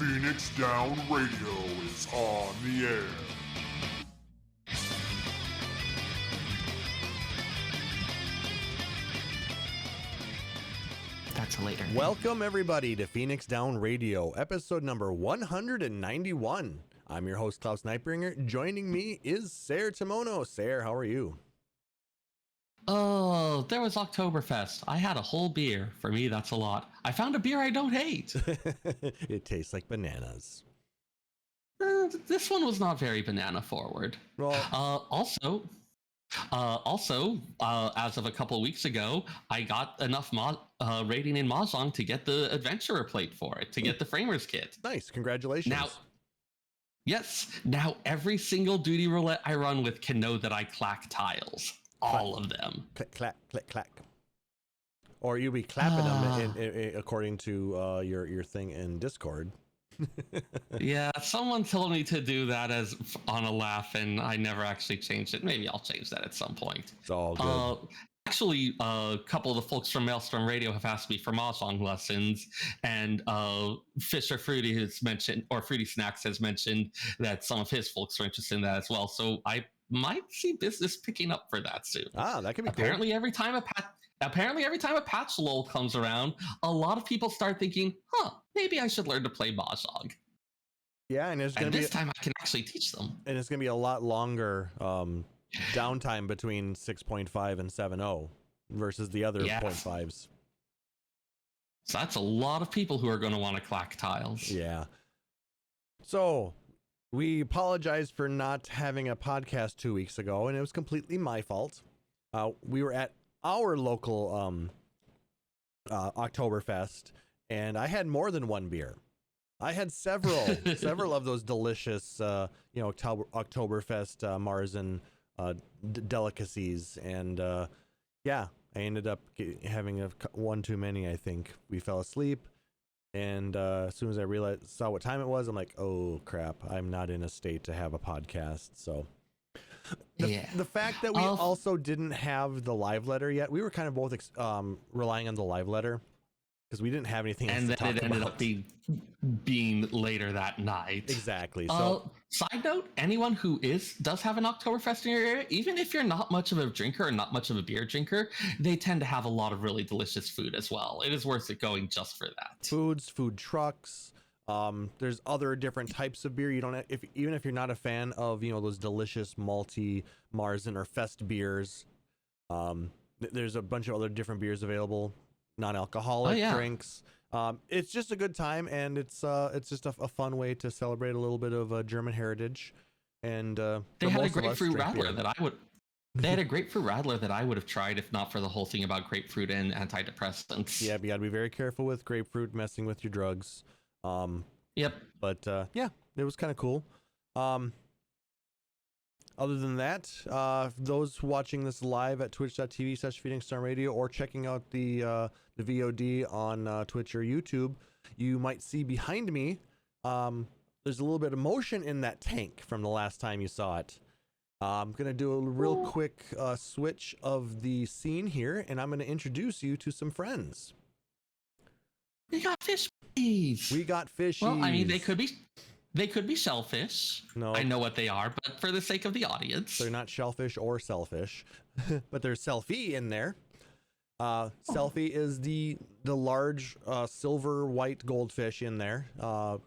Phoenix Down Radio is on the air. That's later. Welcome, everybody, to Phoenix Down Radio, episode number 191. I'm your host, Klauss and Seyrr. Joining me is Seyrr Timono. Seyrr, how are you? Oh, there was Oktoberfest. I had a whole beer. For me, that's a lot. I found a beer I don't hate. It tastes like bananas. This one was not very banana forward. Well, Also, as of a couple of weeks ago, I got enough rating in Mahjong to get the adventurer plate for it, to get the framers kit. nice. Congratulations. Now every single duty roulette I run with can know that I clack tiles. All of them. Click, clack, click, clack. Or you'll be clapping them according to your thing in Discord. Yeah, someone told me to do that as on a laugh, and I never actually changed it. Maybe I'll change that at some point. It's all good. Actually, a couple of the folks from Maelstrom Radio have asked me for Mahjong lessons, and Fisher Fruity has mentioned, or Fruity Snacks has mentioned that some of his folks are interested in that as well. So I might see business picking up for that soon. That could be Apparently, cool. every time a patch lull comes around, a lot of people start thinking, maybe I should learn to play Mahjong. Yeah, and this time I can actually teach them. And it's going to be a lot longer downtime between 6.5 and 7.0 versus the other 0.5s. So that's a lot of people who are going to want to clack tiles. Yeah. So we apologize for not having a podcast 2 weeks ago, and it was completely my fault. We were at our local Oktoberfest, and I had more than one beer. I had several of those delicious, Oktoberfest Marzen delicacies, and I ended up having one too many. I think we fell asleep, and as soon as I saw what time it was, I'm like, oh crap, I'm not in a state to have a podcast. So the fact that we also didn't have the live letter yet, we were kind of both relying on the live letter because we didn't have anything else to talk about. And then it ended up being later that night. Exactly. So, side note, anyone who does have an Oktoberfest in your area, even if you're not much of a drinker or not much of a beer drinker, they tend to have a lot of really delicious food as well. It is worth it going just for that. Food trucks. There's other different types of beer. You don't have, even if you're not a fan of those delicious malty Marzen or Fest beers. There's a bunch of other different beers available. Non-alcoholic drinks. It's just a good time, and it's just a fun way to celebrate a little bit of German heritage. And they had a grapefruit radler that I would. They had a grapefruit radler that I would have tried if not for the whole thing about grapefruit and antidepressants. Yeah, you got to be very careful with grapefruit messing with your drugs. Yep. But it was kind of cool. Other than that, those watching this live at twitch.tv/PhoenixDown or checking out the VOD on Twitch or YouTube, you might see behind me, there's a little bit of motion in that tank from the last time you saw it. I'm going to do a real quick switch of the scene here, and I'm going to introduce you to some friends. We got fishies. Well, I mean, they could be shellfish. No, I know what they are, but for the sake of the audience, they're not shellfish or selfish, but there's Selfie in there. Selfie is the large silver white goldfish in there.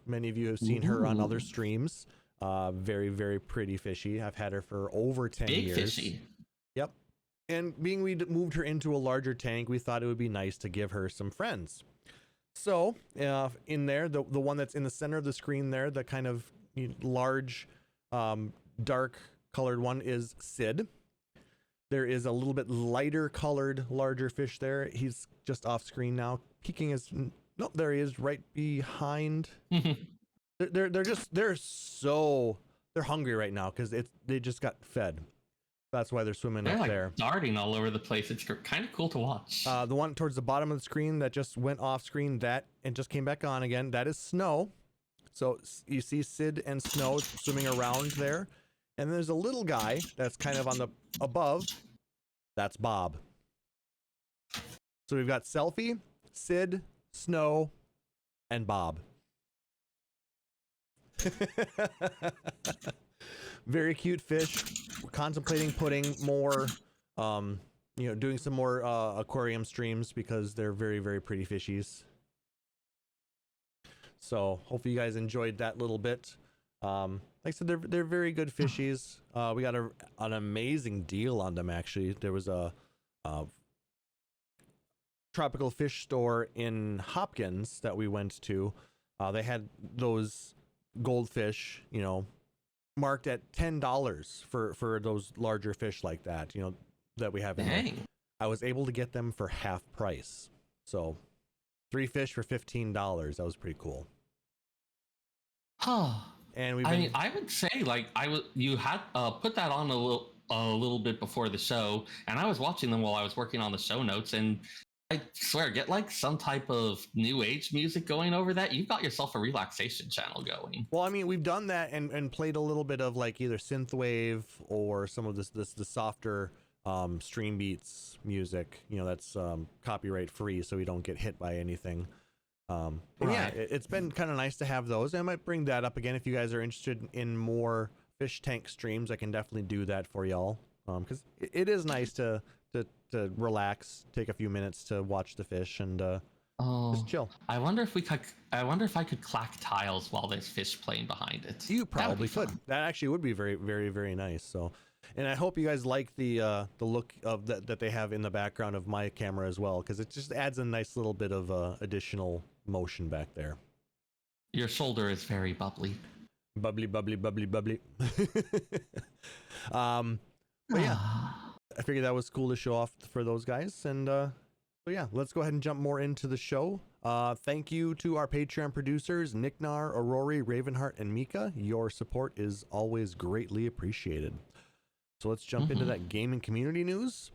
Many of you have seen her on other streams. Very, very pretty fishy. I've had her for over 10 years. Big fishy. Yep. And being we moved her into a larger tank, we thought it would be nice to give her some friends. So in there, the one that's in the center of the screen there, the kind of large, dark colored one is Sid. There is a little bit lighter colored, larger fish there. He's just off screen now. Peeking his, no, there he is right behind. They're hungry right now because they just got fed. That's why they're swimming up there. Darting all over the place. It's kind of cool to watch. The one towards the bottom of the screen that just went off screen and just came back on again, that is Snow. So you see Sid and Snow swimming around there. And there's a little guy that's kind of on the above. That's Bob. So we've got Selfie, Sid, Snow, and Bob. Very cute fish. We're contemplating putting more, doing some more aquarium streams because they're very, very pretty fishies. So hopefully you guys enjoyed that little bit. Like I said, they're very good fishies. We got an amazing deal on them, actually. There was a tropical fish store in Hopkins that we went to. They had those goldfish, marked at $10 for those larger fish like that, that we have in there. I was able to get them for half price. So 3 fish for $15. That was pretty cool. Huh. And I would say you had put that on a little bit before the show, and I was watching them while I was working on the show notes, and I swear, get like some type of new age music going over that. You've got yourself a relaxation channel going. Well, I mean, we've done that and played a little bit of like either synthwave or some of the softer stream beats music. That's copyright free, so we don't get hit by anything. Right. Yeah, it's been kind of nice to have those. I might bring that up again if you guys are interested in more fish tank streams. I can definitely do that for y'all, because it is nice to relax, take a few minutes to watch the fish and just chill. I wonder if I could clack tiles while there's fish playing behind it. You probably could. That actually would be very, very, very nice. So, and I hope you guys like the look of that they have in the background of my camera as well, because it just adds a nice little bit of additional motion back there. Your shoulder is very bubbly. Bubbly. But yeah, I figured that was cool to show off for those guys. And so yeah, let's go ahead and jump more into the show. Thank you to our Patreon producers, Nicknar, Aurori, Ravenheart, and Mika. Your support is always greatly appreciated. So let's jump into that gaming community news.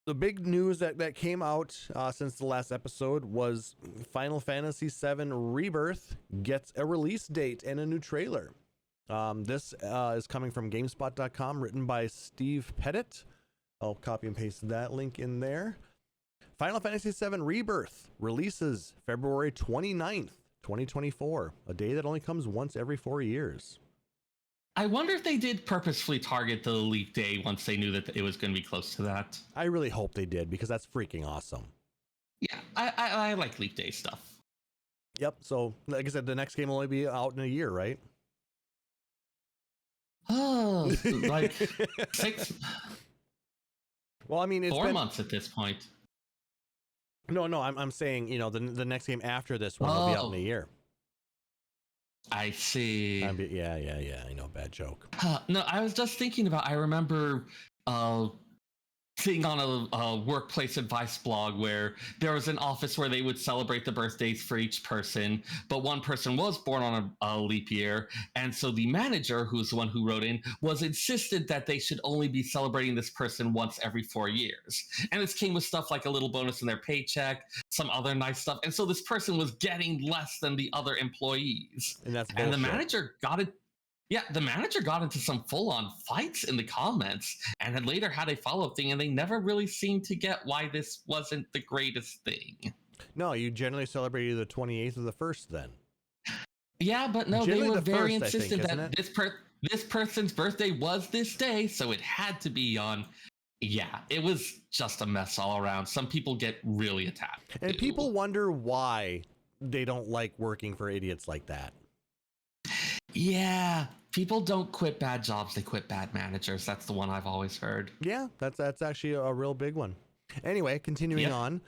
The big news that came out since the last episode was Final Fantasy VII Rebirth gets a release date and a new trailer. This is coming from GameSpot.com, written by Steve Pettit. I'll copy and paste that link in there. Final Fantasy VII Rebirth releases February 29th, 2024, a day that only comes once every 4 years. I wonder if they did purposefully target the leap day once they knew that it was going to be close to that. I really hope they did, because that's freaking awesome. Yeah, I like leap day stuff. Yep, so like I said, the next game will only be out in a year, right? Oh, like 6. Well, I mean, it's 4 months at this point. No, I'm saying, the next game after this one will be out in a year. I see. Yeah. I know, bad joke. No, I was just thinking about. I remember seeing on a workplace advice blog where there was an office where they would celebrate the birthdays for each person, but one person was born on a leap year, and so the manager, who's the one who wrote in, was insisted that they should only be celebrating this person once every 4 years. And this came with stuff like a little bonus in their paycheck, some other nice stuff, and so this person was getting less than the other employees. And that's bullshit. And the manager got it. Yeah, the manager got into some full-on fights in the comments and had later had a follow-up thing, and they never really seemed to get why this wasn't the greatest thing. No, you generally celebrate either the 28th or the 1st then. Yeah, but no, generally they were first, very I insistent think, that this person's birthday was this day, so it had to be on. Yeah, it was just a mess all around. Some people get really attacked. And people wonder why they don't like working for idiots like that. Yeah, people don't quit bad jobs, they quit bad managers. That's the one I've always heard. Yeah, that's actually a real big one. Anyway, continuing on.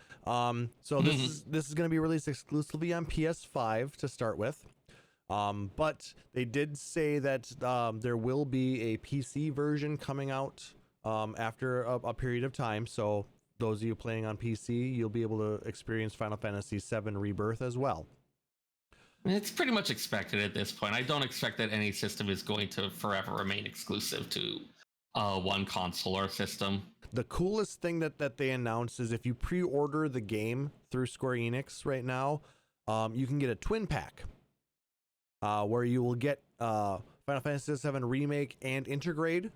So this is going to be released exclusively on PS5 to start with. But they did say that there will be a PC version coming out after a period of time. So those of you playing on PC, you'll be able to experience Final Fantasy VII Rebirth as well. It's pretty much expected at this point. I don't expect that any system is going to forever remain exclusive to one console or system. The coolest thing that they announced is if you pre-order the game through Square Enix right now, you can get a twin pack where you will get Final Fantasy VII Remake and Intergrade,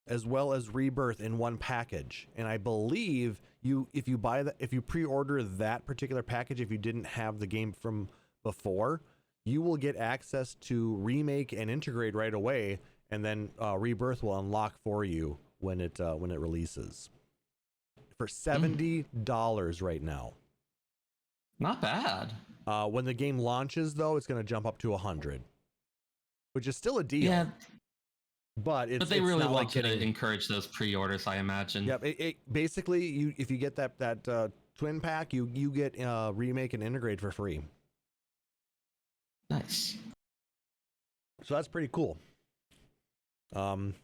as well as Rebirth in one package. And I believe if you pre-order that particular package, if you didn't have the game from before, you will get access to Remake and Integrate right away, and then Rebirth will unlock for you when it releases for $70 right now. Not bad. When the game launches, though, it's going to jump up to $100, which is still a deal. Yeah, but they really want to encourage those pre-orders, I imagine. Yep. Basically, if you get that twin pack, you get Remake and Integrate for free. Nice. So that's pretty cool. And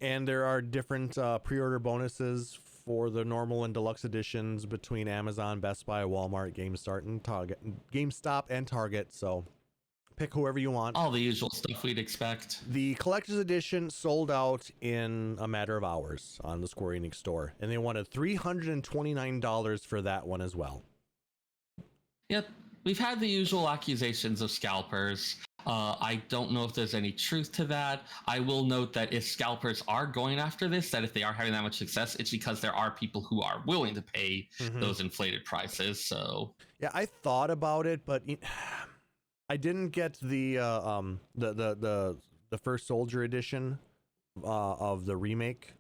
there are different pre-order bonuses for the normal and deluxe editions between Amazon, Best Buy, Walmart, GameStop, and Target. So pick whoever you want. All the usual stuff we'd expect. The collector's edition sold out in a matter of hours on the Square Enix store, and they wanted $329 for that one as well. Yep. We've had the usual accusations of scalpers. I don't know if there's any truth to that. I will note that if scalpers are going after this, that if they are having that much success, it's because there are people who are willing to pay those inflated prices. So yeah, I thought about it, but I didn't get the First Soldier edition of the remake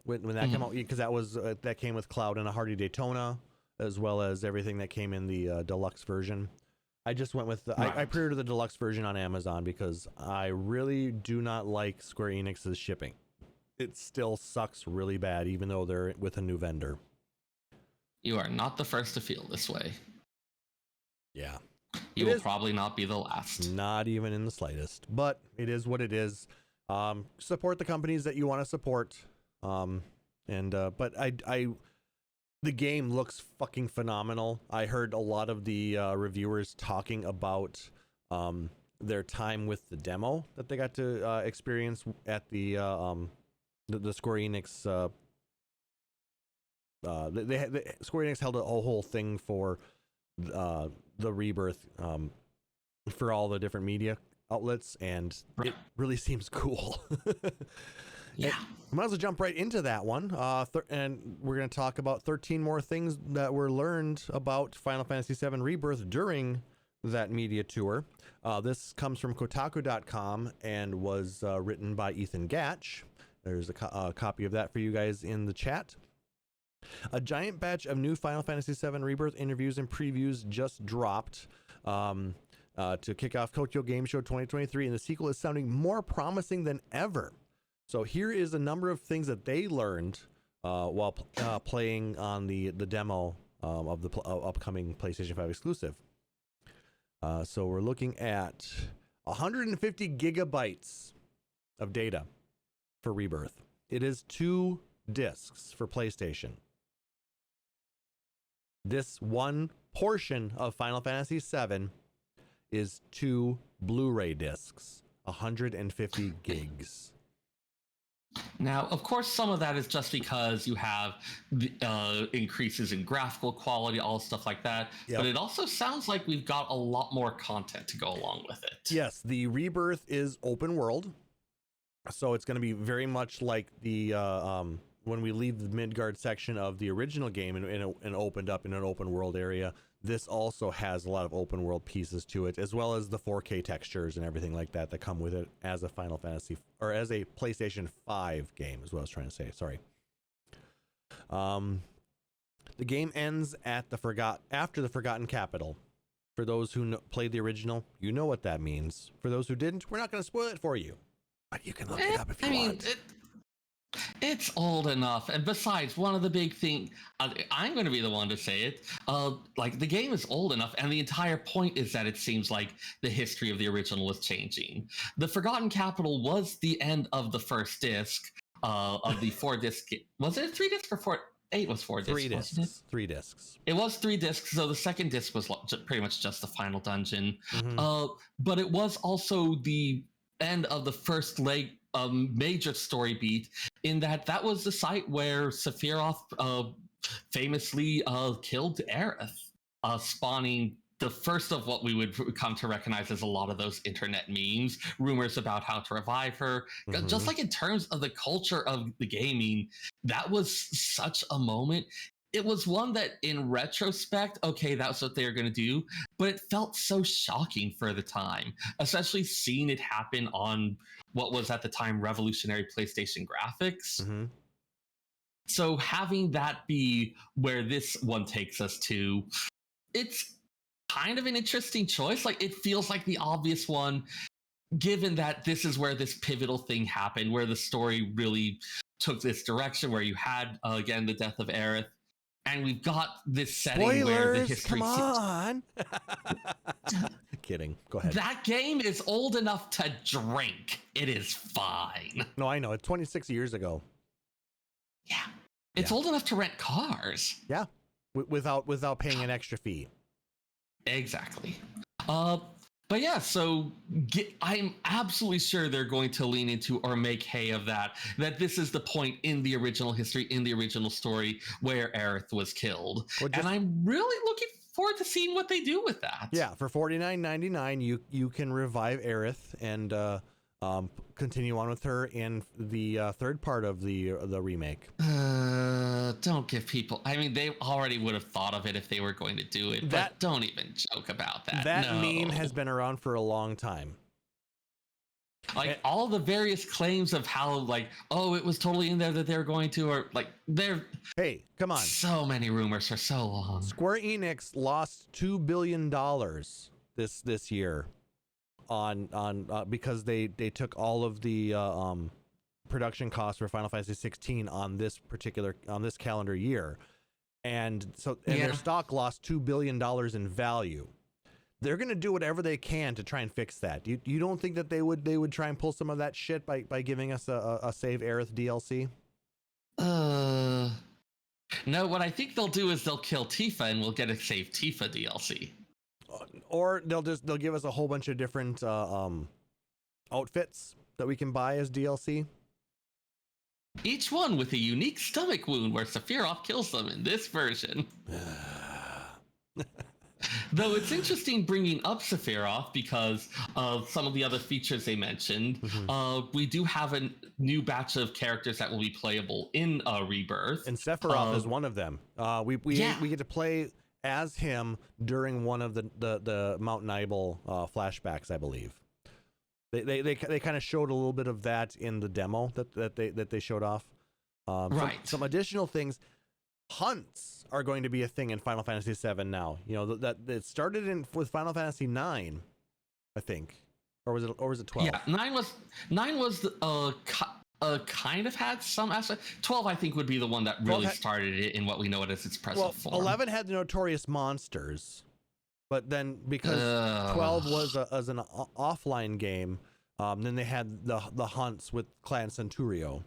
when that came out, because that came with Cloud and a Hardy Daytona, as well as everything that came in the deluxe version. I just went with I pre-ordered the deluxe version on Amazon because I really do not like Square Enix's shipping. It still sucks really bad, even though they're with a new vendor. You are not the first to feel this way. Yeah. You will probably not be the last. Not even in the slightest. But it is what it is. Support the companies that you want to support. But the game looks fucking phenomenal. I heard a lot of the reviewers talking about their time with the demo that they got to experience at the Square Enix. Square Enix held a whole thing for the Rebirth for all the different media outlets, and it really seems cool. Yeah, I might as well jump right into that one. And we're going to talk about 13 more things that were learned about Final Fantasy VII Rebirth during that media tour. This comes from Kotaku.com and was written by Ethan Gatch. There's a copy of that for you guys in the chat. A giant batch of new Final Fantasy VII Rebirth interviews and previews just dropped to kick off Tokyo Game Show 2023, and the sequel is sounding more promising than ever. So here is a number of things that they learned while playing on the demo of the upcoming PlayStation 5 exclusive. So we're looking at 150 gigabytes of data for Rebirth. It is 2 discs for PlayStation. This one portion of Final Fantasy VII is 2 Blu-ray discs, 150 gigs. Now, of course, some of that is just because you have increases in graphical quality, all stuff like that. Yep. But it also sounds like we've got a lot more content to go along with it. Yes, the Rebirth is open world. So it's going to be very much like the when we leave the Midgard section of the original game and opened up in an open world area. This also has a lot of open world pieces to it, as well as the 4K textures and everything like that come with it as a Final Fantasy, or as a PlayStation 5 game, is what I was trying to say. Sorry. The game ends at after the Forgotten Capital. For those who played the original, you know what that means. For those who didn't, we're not going to spoil it for you, but you can look it up if you want. It's old enough, and besides, one of the big things, I'm going to be the one to say it, like, the game is old enough, and the entire point is that it seems like the history of the original is changing. The Forgotten Capital was the end of the first disc of the 4-disc. Was it 3 disc or 4? 8 was 4 discs. 3 discs. Wasn't it? 3 discs. It was 3 discs, so the second disc was pretty much just the final dungeon. But it was also the end of the first leg. Major story beat, in that was the site where Sephiroth famously killed Aerith, spawning the first of what we would come to recognize as a lot of those internet memes, rumors about how to revive her. Just like in terms of the culture of the gaming, that was such a moment. it was one that in retrospect, okay, that's what they're going to do, but it felt so shocking for the time, especially seeing it happen on what was at the time revolutionary PlayStation graphics. Mm-hmm. So having that be where this one takes us to, it's kind of an interesting choice. Like, it feels like the obvious one, given that this is where this pivotal thing happened, where the story really took this direction, where you had, again, the death of Aerith, and we've got this setting where the history... Come on! Kidding. Go ahead. That game is old enough to drink. It is fine. No, I know. It's 26 years ago. Yeah. It's old enough to rent cars. Yeah. Without paying an extra fee. Exactly. But yeah, so I'm absolutely sure they're going to lean into or make hay of that this is the point in the original history, in the original story, where Aerith was killed. And I'm really looking forward to seeing what they do with that. Yeah, for $49.99, you can revive Aerith and continue on with her in the third part of the remake. Don't give people... I mean, they already would have thought of it if they were going to do it, but don't even joke about that. That meme has been around for a long time. Like, all the various claims of how, like, oh, it was totally in there that they were going to, or, like, Hey, come on. So many rumors for so long. Square Enix lost $2 billion this year on because they took all of the production costs for Final Fantasy 16 on this calendar year, and their stock lost $2 billion in value. They're gonna do whatever they can to try and fix that. You don't think that they would try and pull some of that shit by giving us a Save Aerith DLC? No, what I think they'll do is they'll kill Tifa and we'll get a Save Tifa DLC. Or they'll give us a whole bunch of different outfits that we can buy as DLC. Each one with a unique stomach wound where Sephiroth kills them in this version. Though it's interesting bringing up Sephiroth because of some of the other features they mentioned. Mm-hmm. We do have a new batch of characters that will be playable in Rebirth. And Sephiroth is one of them. We get to play as him during one of the Mount Nibel flashbacks, I believe. They kind of showed a little bit of that in the demo that they showed off. Right. Some additional things. Hunts are going to be a thing in Final Fantasy VII now. You know that it started with Final Fantasy IX, I think, or was it 12? Yeah, 9 was kind of had some aspect. 12, I think, would be the one that really started it in what we know it as its present form. 11 had the Notorious Monsters, but then because 12 was an offline game, then they had the hunts with Clan Centurio,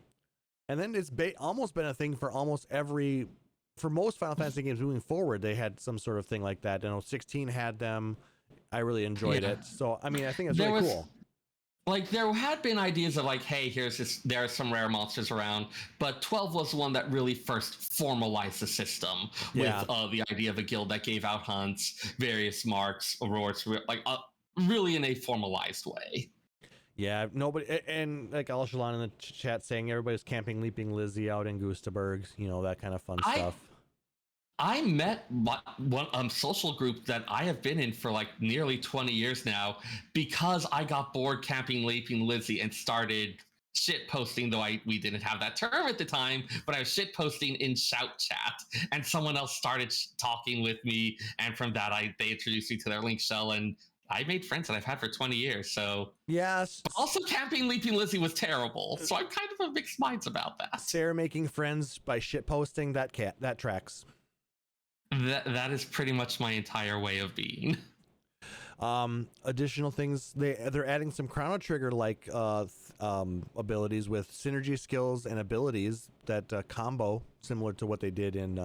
and then it's almost been a thing for for most Final Fantasy games moving forward. They had some sort of thing like that. 16 had them. I really enjoyed it. So I mean, I think it's really cool. Like, there had been ideas of like, hey, there are some rare monsters around, but 12 was the one that really first formalized the system with the idea of a guild that gave out hunts, various marks, awards, like really in a formalized way. Yeah, nobody, and like Alshalon in the chat saying everybody's camping Leaping Lizzie out in Gustaberg, that kind of fun stuff. I met one social group that I have been in for like nearly 20 years now because I got bored camping Leaping Lizzie and started shit posting, though we didn't have that term at the time, but I was shit posting in shout chat, and someone else started talking with me, and from that they introduced me to their link shell, and I made friends that I've had for 20 years. So yes, but also camping Leaping Lizzie was terrible, so I'm kind of of mixed minds about that. Seyrr making friends by shit posting, that tracks. That is pretty much my entire way of being. Additional things, they're adding some Chrono Trigger like abilities with synergy skills and abilities that combo similar to what they did in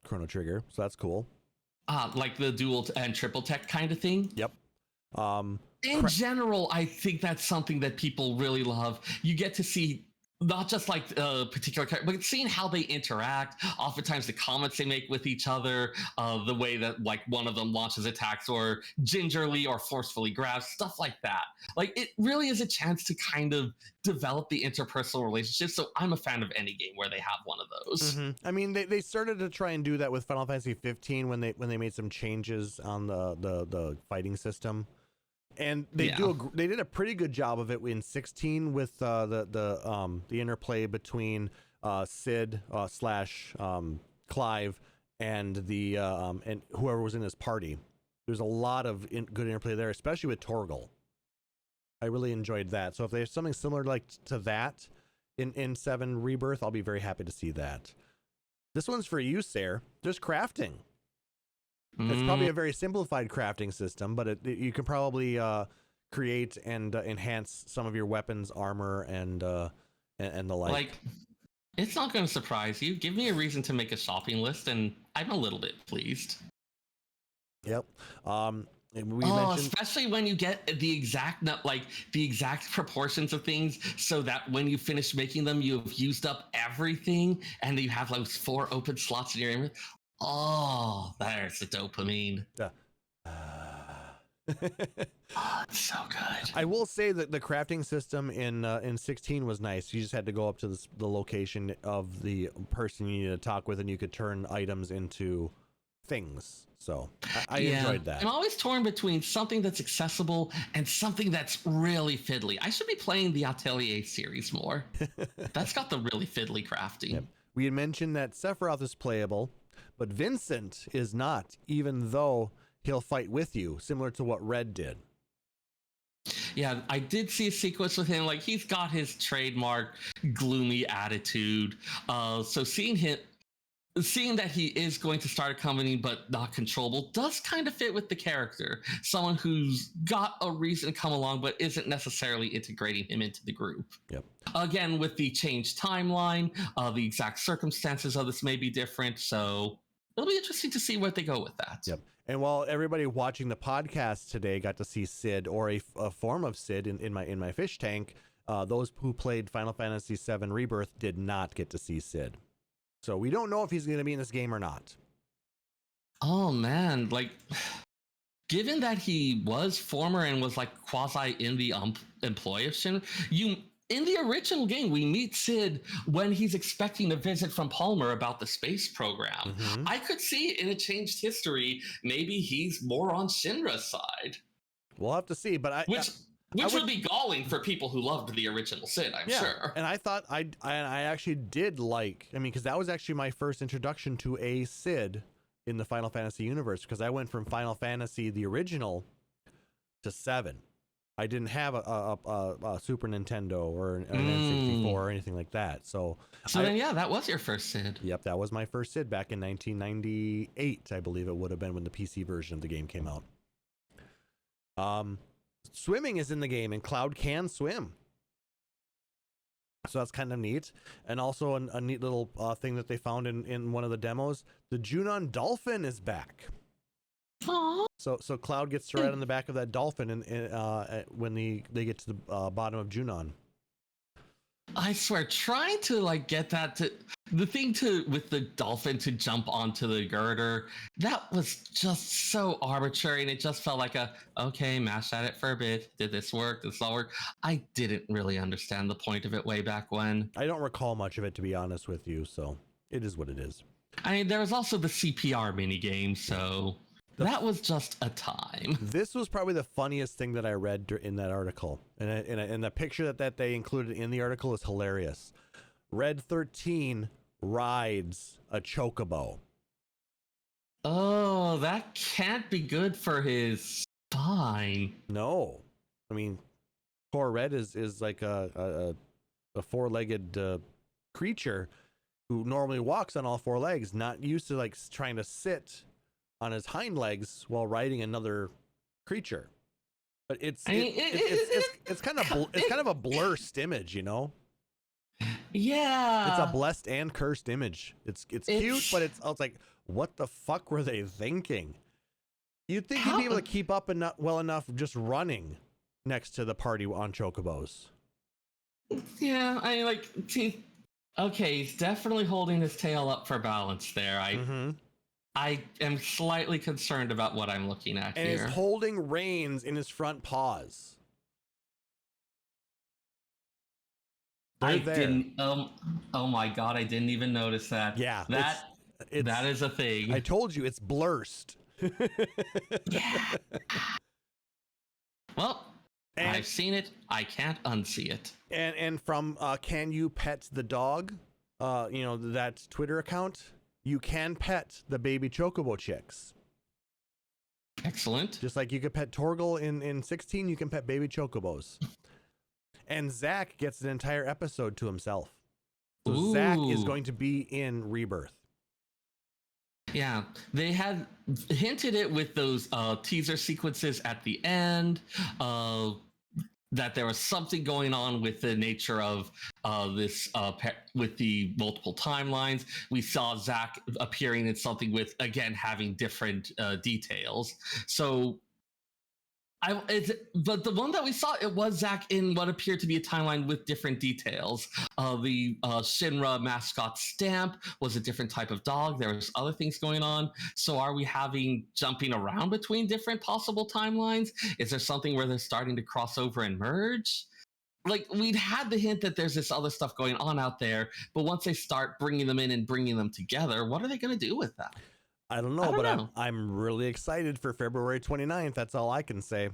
Chrono Trigger. So that's cool. Like the dual and triple tech kind of thing. Yep. In general, I think that's something that people really love. You get to see not just like a particular character, but seeing how they interact, oftentimes the comments they make with each other, the way that like one of them launches attacks or gingerly or forcefully grabs, stuff like that. Like it really is a chance to kind of develop the interpersonal relationships. So I'm a fan of any game where they have one of those. I mean, they started to try and do that with Final Fantasy 15 when they made some changes on the fighting system. And they did a pretty good job of it in 16 with the interplay between Sid slash Clive and the and whoever was in his party. There's a lot of good interplay there, especially with Torgal. I really enjoyed that. So if there's something similar like to that in 7 Rebirth, I'll be very happy to see that. This one's for you, Seyrr. There's crafting. It's probably a very simplified crafting system, but you can probably create and enhance some of your weapons, armor, and the like. Like, it's not going to surprise you. Give me a reason to make a shopping list, and I'm a little bit pleased. Yep. Mentioned... especially when you get the exact proportions of things, so that when you finish making them, you've used up everything, and you have those 4 open slots in your inventory. Oh, there's the dopamine. It's so good. I will say that the crafting system in 16 was nice. You just had to go up to the location of the person you needed to talk with, and you could turn items into things. So I enjoyed that. I'm always torn between something that's accessible and something that's really fiddly. I should be playing the Atelier series more. That's got the really fiddly crafting. Yep. We had mentioned that Sephiroth is playable, but Vincent is not, even though he'll fight with you, similar to what Red did. Yeah, I did see a sequence with him. Like, he's got his trademark gloomy attitude. So seeing that he is going to start a company but not controllable does kind of fit with the character. Someone who's got a reason to come along but isn't necessarily integrating him into the group. Yep. Again, with the changed timeline, the exact circumstances of this may be different, so it'll be interesting to see where they go with that. Yep. And while everybody watching the podcast today got to see Sid, or a form of Sid in my fish tank, those who played Final Fantasy VII Rebirth did not get to see Sid. So we don't know if he's going to be in this game or not. Oh man, like, given that he was former and was like quasi in the employ of Shin, in the original game, we meet Sid when he's expecting a visit from Palmer about the space program. Mm-hmm. I could see in a changed history, maybe he's more on Shinra's side. We'll have to see, but Which would be galling for people who loved the original Sid, I'm sure. And I thought I actually did like, because that was actually my first introduction to a Sid in the Final Fantasy universe, because I went from Final Fantasy, the original, to 7. I didn't have a Super Nintendo or an N64 or anything like that. So then, that was your first Sid. Yep, that was my first Sid back in 1998, I believe it would have been, when the PC version of the game came out. Swimming is in the game, and Cloud can swim. So that's kind of neat. And also a neat little thing that they found in one of the demos. The Junon dolphin is back. Aww. So Cloud gets to ride on the back of that dolphin when they get to the bottom of Junon. I swear, trying to like get that to the thing with the dolphin to jump onto the girder, that was just so arbitrary, and it just felt like okay, mash at it for a bit. Did this work? Did this not work? I didn't really understand the point of it way back when. I don't recall much of it, to be honest with you, so it is what it is. I mean, there was also the CPR minigame, so that was just a time. This was probably the funniest thing that I read in that article. And the picture that they included in the article is hilarious. Red 13 rides a chocobo. Oh, that can't be good for his spine. No. I mean, poor Red is like a four-legged creature who normally walks on all 4 legs, not used to like trying to sit on his hind legs while riding another creature. But it's kind of a blurred image, you know? Yeah. It's a blessed and cursed image. It's cute, but it's like, what the fuck were they thinking? You'd think you'd be able to keep up well enough just running next to the party on chocobos. Yeah, I mean, like, okay, he's definitely holding his tail up for balance there. I am slightly concerned about what I'm looking at and here. is holding reins in his front paws. They're there. Didn't. Oh my god! I didn't even notice that. Yeah, that is a thing. I told you it's blurst. Yeah. Well, and, I've seen it. I can't unsee it. And from Can You Pet the Dog? That Twitter account. You can pet the baby chocobo chicks. Excellent. Just like you could pet Torgal in 16, you can pet baby chocobos. And Zack gets an entire episode to himself. So Ooh. Zack is going to be in Rebirth. Yeah, they had hinted it with those teaser sequences at the end, that there was something going on with the nature of this with the multiple timelines. We saw Zack appearing in something with, again, having different details. So but the one that we saw, it was Zack in what appeared to be a timeline with different details. The Shinra mascot stamp was a different type of dog. There was other things going on. So are we having jumping around between different possible timelines? Is there something where they're starting to cross over and merge? Like, we'd had the hint that there's this other stuff going on out there, but once they start bringing them in and bringing them together, what are they going to do with that? I don't know. I'm really excited for February 29th. That's all I can say.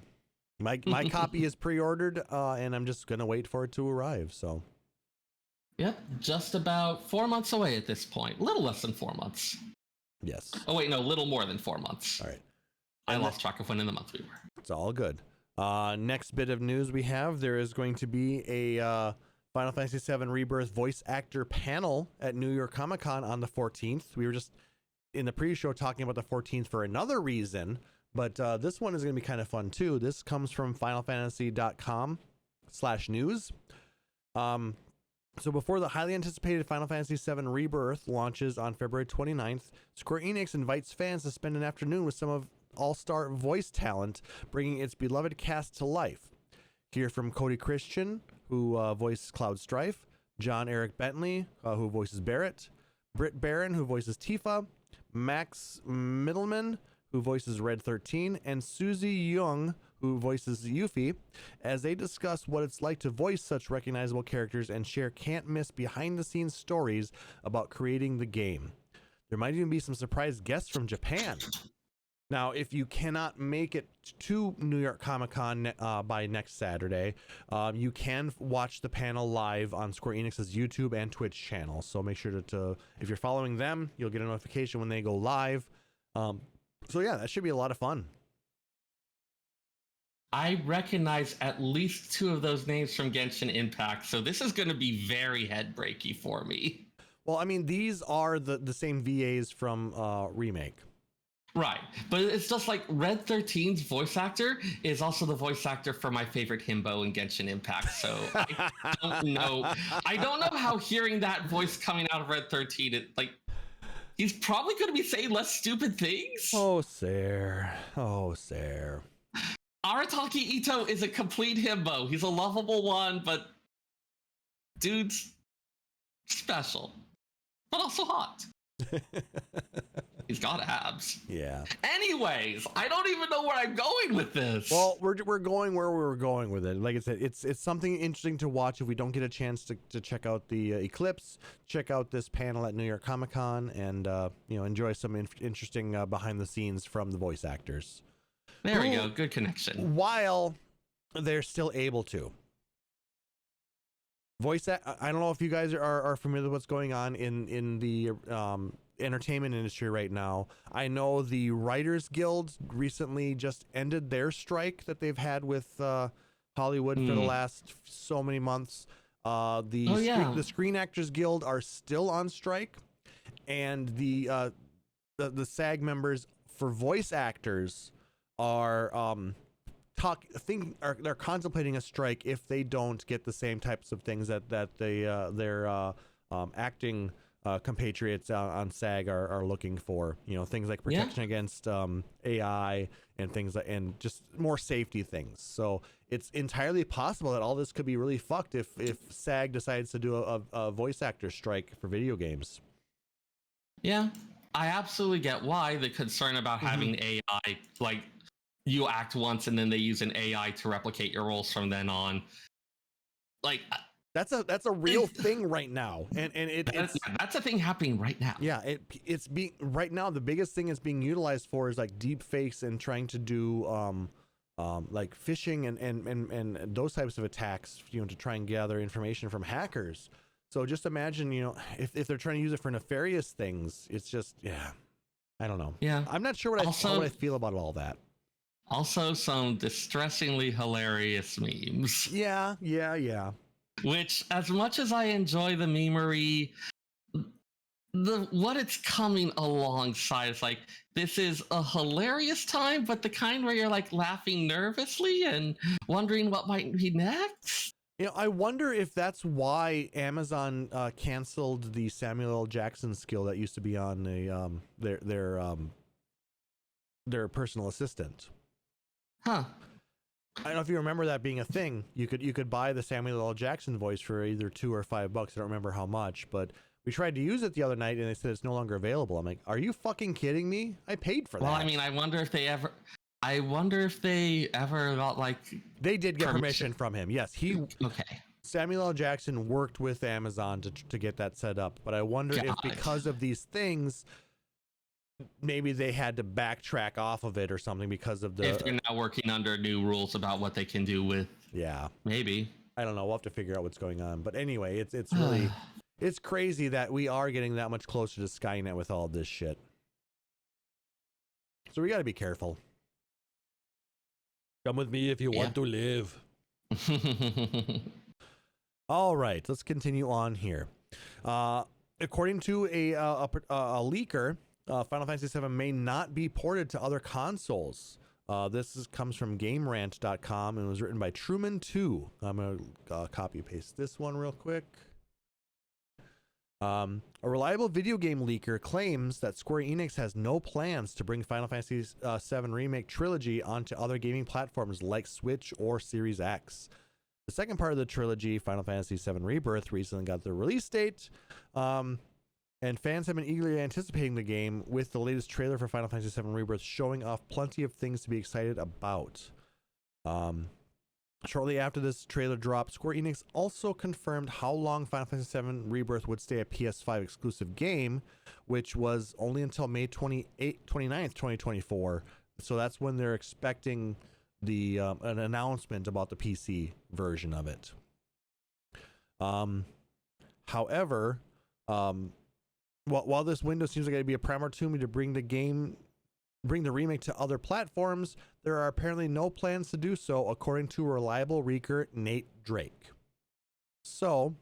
My copy is pre-ordered, and I'm just going to wait for it to arrive. So, yep, just about 4 months away at this point. A little less than 4 months. Yes. Oh, wait, no, a little more than 4 months. All right. I lost track of when in the month we were. It's all good. Next bit of news we have, there is going to be a Final Fantasy VII Rebirth voice actor panel at New York Comic Con on the 14th. We were just in the pre-show talking about the 14th for another reason, but this one is going to be kind of fun too. This comes from finalfantasy.com/news. So before the highly anticipated Final Fantasy VII Rebirth launches on February 29th, Square Enix invites fans to spend an afternoon with some of all-star voice talent, bringing its beloved cast to life. Hear from Cody Christian, who voices Cloud Strife, John Eric Bentley, who voices Barrett, Britt Barron, who voices Tifa, Max Middleman, who voices Red 13, and Susie Young, who voices Yuffie, as they discuss what it's like to voice such recognizable characters and share can't-miss behind-the-scenes stories about creating the game. There might even be some surprise guests from Japan. Now, if you cannot make it to New York Comic Con by next Saturday, you can watch the panel live on Square Enix's YouTube and Twitch channel. So make sure to if you're following them, you'll get a notification when they go live. So yeah, that should be a lot of fun. I recognize at least two of those names from Genshin Impact, so this is going to be very head-breaky for me. Well, I mean, these are the same VAs from Remake. Right, but it's just like Red 13's voice actor is also the voice actor for my favorite himbo in Genshin Impact, so I don't know. I don't know how hearing that voice coming out of Red 13, he's probably going to be saying less stupid things. Oh, Seyrr. Arataki Ito is a complete himbo. He's a lovable one, but dude's special, but also hot. He's got abs. Yeah. Anyways, I don't even know where I'm going with this. Well, we're going where we were going with it. Like I said, it's something interesting to watch if we don't get a chance to check out the Eclipse, check out this panel at New York Comic Con, and enjoy some interesting behind the scenes from the voice actors. There we go. Good connection. While they're still able to. I don't know if you guys are familiar with what's going on in the entertainment industry right now. I know the Writers Guild recently just ended their strike that they've had with Hollywood for the last so many months. The Screen Actors Guild are still on strike, and the SAG members for voice actors are they're contemplating a strike if they don't get the same types of things that their acting compatriots on SAG are looking for. Things like protection against AI and things and just more safety things. So it's entirely possible that all this could be really fucked if SAG decides to do a voice actor strike for video games. Yeah, I absolutely get why the concern about having AI, like you act once and then they use an AI to replicate your roles from then on. Like that's a real thing right now, and that's a thing happening right now. Yeah, it's being right now. The biggest thing it's being utilized for is like deep fakes and trying to do like phishing and those types of attacks, you know, to try and gather information from hackers. So just imagine, you know, if they're trying to use it for nefarious things, it's just, yeah, I don't know. Yeah, I'm not sure what I feel about all that. Also, some distressingly hilarious memes. Yeah. Which, as much as I enjoy the memery, what it's coming alongside is like, this is a hilarious time, but the kind where you're like laughing nervously and wondering what might be next. You know, I wonder if that's why Amazon canceled the Samuel L. Jackson skill that used to be on their personal assistant. Huh. I don't know if you remember that being a thing. You could buy the Samuel L. Jackson voice for either $2 or $5. I don't remember how much, but we tried to use it the other night and they said it's no longer available. I'm like, are you fucking kidding me? I paid for that. Well, I mean, I wonder if they ever got like... They did get permission from him. Yes, okay. Samuel L. Jackson worked with Amazon to get that set up, but I wonder if because of these things, maybe they had to backtrack off of it or something because of the... If they're now working under new rules about what they can do with... Yeah. Maybe. I don't know. We'll have to figure out what's going on. But anyway, it's really... It's crazy that we are getting that much closer to Skynet with all this shit. So we got to be careful. Come with me if you want to live. All right, let's continue on here. According to a leaker, Final Fantasy VII may not be ported to other consoles. This comes from GameRant.com and was written by Truman2. I'm going to copy paste this one real quick. A reliable video game leaker claims that Square Enix has no plans to bring Final Fantasy VII Remake Trilogy onto other gaming platforms like Switch or Series X. The second part of the trilogy, Final Fantasy VII Rebirth, recently got the release date, and fans have been eagerly anticipating the game, with the latest trailer for Final Fantasy VII Rebirth showing off plenty of things to be excited about. Shortly after this trailer dropped, Square Enix also confirmed how long Final Fantasy VII Rebirth would stay a PS5 exclusive game, which was only until May 29th, 2024. So that's when they're expecting the an announcement about the PC version of it. However, while this window seems like it'd be a prime opportunity to bring the remake to other platforms, there are apparently no plans to do so, according to reliable leaker Nate Drake. So,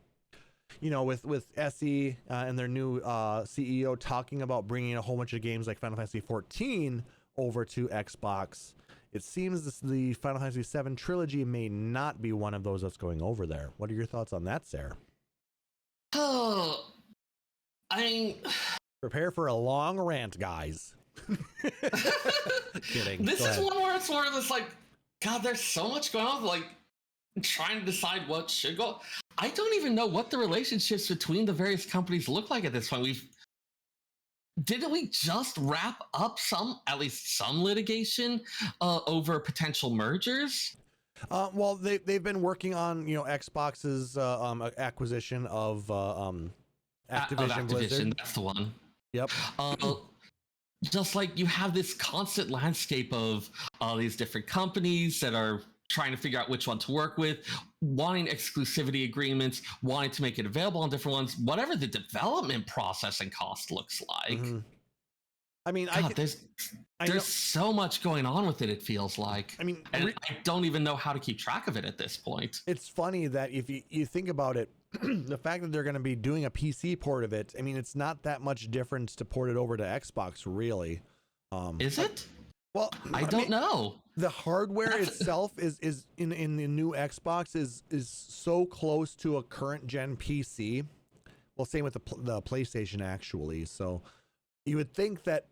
you know, with SE and their new CEO talking about bringing a whole bunch of games like Final Fantasy XIV over to Xbox, it seems the Final Fantasy VII trilogy may not be one of those that's going over there. What are your thoughts on that, Sarah? Oh, I mean... Prepare for a long rant, guys. Kidding. This is one where it's like, God, there's so much going on, like trying to decide what should go. I don't even know what the relationships between the various companies look like at this point. Didn't we just wrap up at least some litigation over potential mergers? Well, they've been working on, you know, Xbox's acquisition of Activision Blizzard. That's the one. Yep. Just like you have this constant landscape of all these different companies that are trying to figure out which one to work with, wanting exclusivity agreements, wanting to make it available on different ones, whatever the development process and cost looks like. Mm-hmm. I mean, God, there's so much going on with it, it feels like. I mean, and I don't even know how to keep track of it at this point. It's funny that if you think about it, the fact that they're going to be doing a PC port of it, I mean, it's not that much difference to port it over to Xbox, really. Is it? Well, I don't know. The hardware itself is in the new Xbox is so close to a current gen PC. Well, same with the PlayStation, actually. So you would think that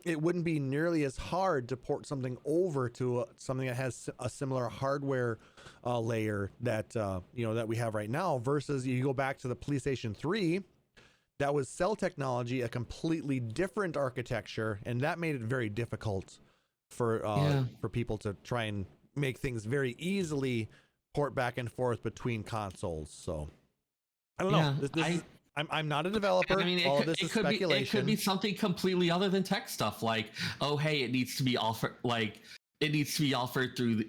it wouldn't be nearly as hard to port something over to something that has a similar hardware layer that that we have right now, versus you go back to the PlayStation 3. That was cell technology, a completely different architecture, and that made it very difficult for people to try and make things very easily port back and forth between consoles. So I don't know. I'm not a developer. I mean, all of this is speculation. It could be something completely other than tech stuff, like, oh, hey, it needs to be offered, through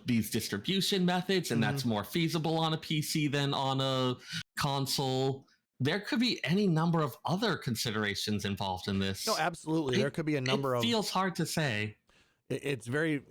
these distribution methods, and that's more feasible on a PC than on a console. There could be any number of other considerations involved in this. No, absolutely. There could be a number of. It feels hard to say. It's very,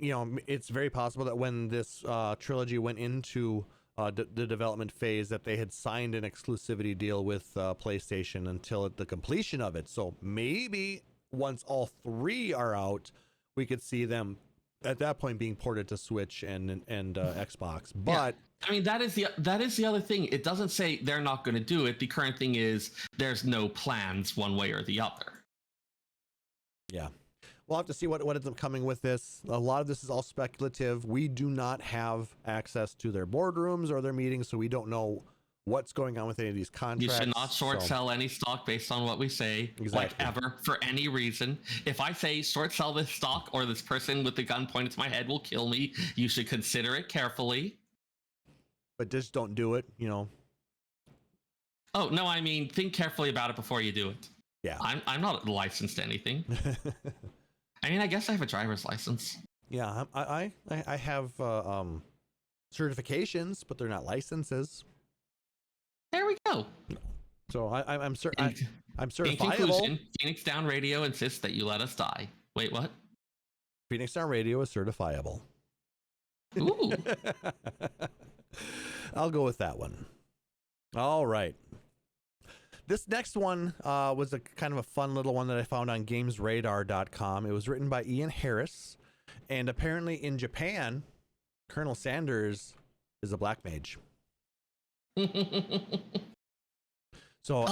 it's very possible that when this trilogy went into the development phase, that they had signed an exclusivity deal with PlayStation until the completion of it. So maybe once all three are out, we could see them at that point being ported to Switch and Xbox. But I mean, that is the other thing. It doesn't say they're not going to do it. The current thing is there's no plans one way or the other. Yeah. We'll have to see what ends up coming with this. A lot of this is all speculative. We do not have access to their boardrooms or their meetings, so we don't know what's going on with any of these contracts. You should not short sell any stock based on what we say, like ever, for any reason. If I say short sell this stock or this person with the gun pointed to my head will kill me, you should consider it carefully. But just don't do it, Oh, no, I mean, think carefully about it before you do it. Yeah. I'm not licensed to anything. I mean, I guess I have a driver's license. Yeah, I have certifications, but they're not licenses. There we go. So I'm certifiable. In conclusion, Phoenix Down Radio insists that you let us die. Wait, what? Phoenix Down Radio is certifiable. Ooh. I'll go with that one. All right. This next one was a kind of a fun little one that I found on GamesRadar.com. It was written by Ian Harris, and apparently in Japan, Colonel Sanders is a black mage. So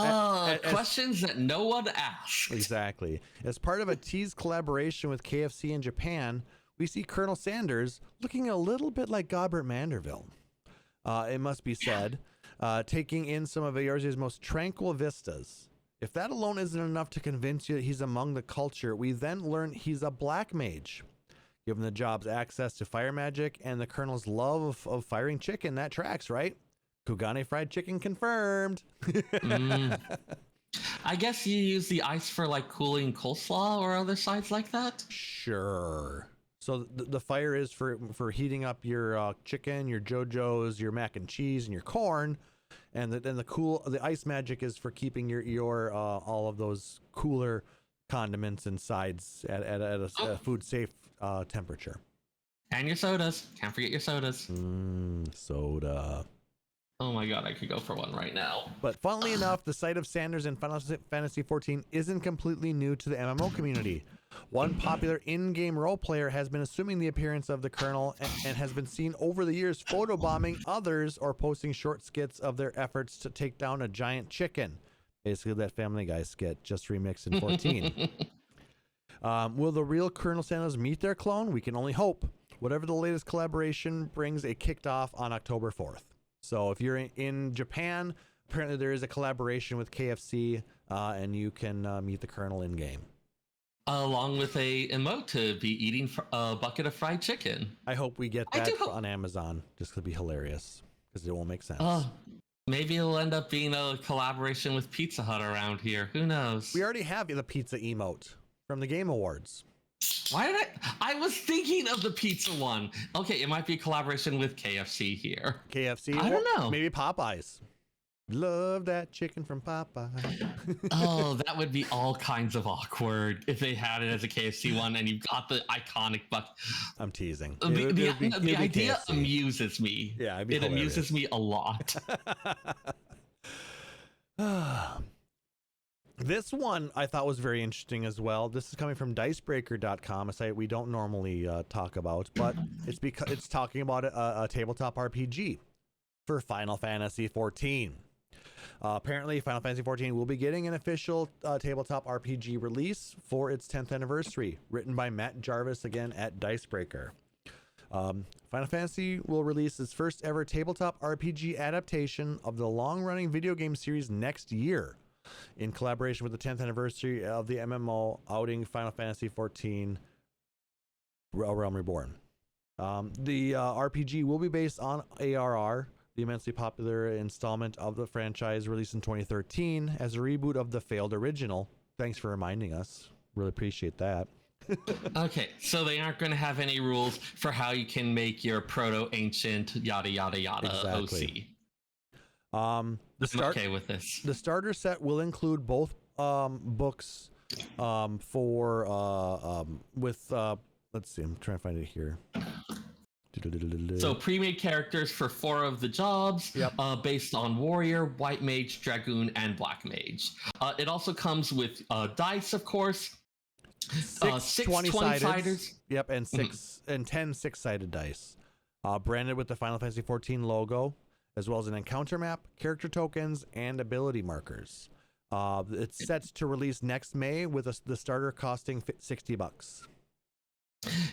questions that no one asked. Exactly. As part of a teased collaboration with KFC in Japan, we see Colonel Sanders looking a little bit like Gobert Manderville. It must be said. Taking in some of Eorze's most tranquil vistas. If that alone isn't enough to convince you that he's among the culture, we then learn he's a black mage. Given the job's access to fire magic and the Colonel's love of firing chicken, that tracks, right? Kugane fried chicken confirmed. I guess you use the ice for like cooling coleslaw or other sides like that? Sure. So the fire is for heating up your chicken, your JoJo's, your mac and cheese, and your corn, and then the ice magic is for keeping your all of those cooler condiments and sides at a food safe temperature. And your sodas. Can't forget your sodas. Soda. Oh my god, I could go for one right now. But funnily enough, the sight of Sanders in Final Fantasy XIV isn't completely new to the MMO community. One popular in-game role player has been assuming the appearance of the Colonel and has been seen over the years photobombing others or posting short skits of their efforts to take down a giant chicken. Basically that Family Guy skit, just remixed in 14. Will the real Colonel Sanders meet their clone? We can only hope. Whatever the latest collaboration brings, it kicked off on October 4th. So if you're in Japan, apparently there is a collaboration with KFC, and you can meet the Colonel in game. Along with a emote to be eating a bucket of fried chicken. I hope we get that on Amazon, just to be hilarious, because it won't make sense. Maybe it'll end up being a collaboration with Pizza Hut around here. Who knows? We already have the pizza emote from the Game Awards. Why did I was thinking of the pizza one. Okay, it might be a collaboration with KFC here. KFC? I don't know. Maybe Popeyes. Love that chicken from Popeye. Oh, that would be all kinds of awkward if they had it as a KFC one and you've got the iconic bucket. I'm teasing. The idea amuses me. Yeah, it amuses me a lot. This one I thought was very interesting as well. This is coming from Dicebreaker.com, a site we don't normally talk about, but it's because it's talking about a tabletop RPG for Final Fantasy XIV. Apparently, Final Fantasy XIV will be getting an official tabletop RPG release for its 10th anniversary, written by Matt Jarvis again at Dicebreaker. Final Fantasy will release its first ever tabletop RPG adaptation of the long-running video game series next year, in collaboration with the 10th anniversary of the MMO outing Final Fantasy XIV Realm Reborn. The RPG will be based on ARR, the immensely popular installment of the franchise released in 2013 as a reboot of the failed original. Thanks for reminding us. Really appreciate that. Okay, so they aren't going to have any rules for how you can make your proto-ancient yada yada yada Exactly. OC. I'm okay with this. The starter set will include both books let's see, I'm trying to find it here. So pre-made characters for 4 of the jobs, based on Warrior, White Mage, Dragoon, and Black Mage. It also comes with dice, of course. 6 20-siders. Yep, and 10 6-sided dice. Branded with the Final Fantasy XIV logo, as well as an encounter map, character tokens, and ability markers. It's set to release next May with the starter costing $60.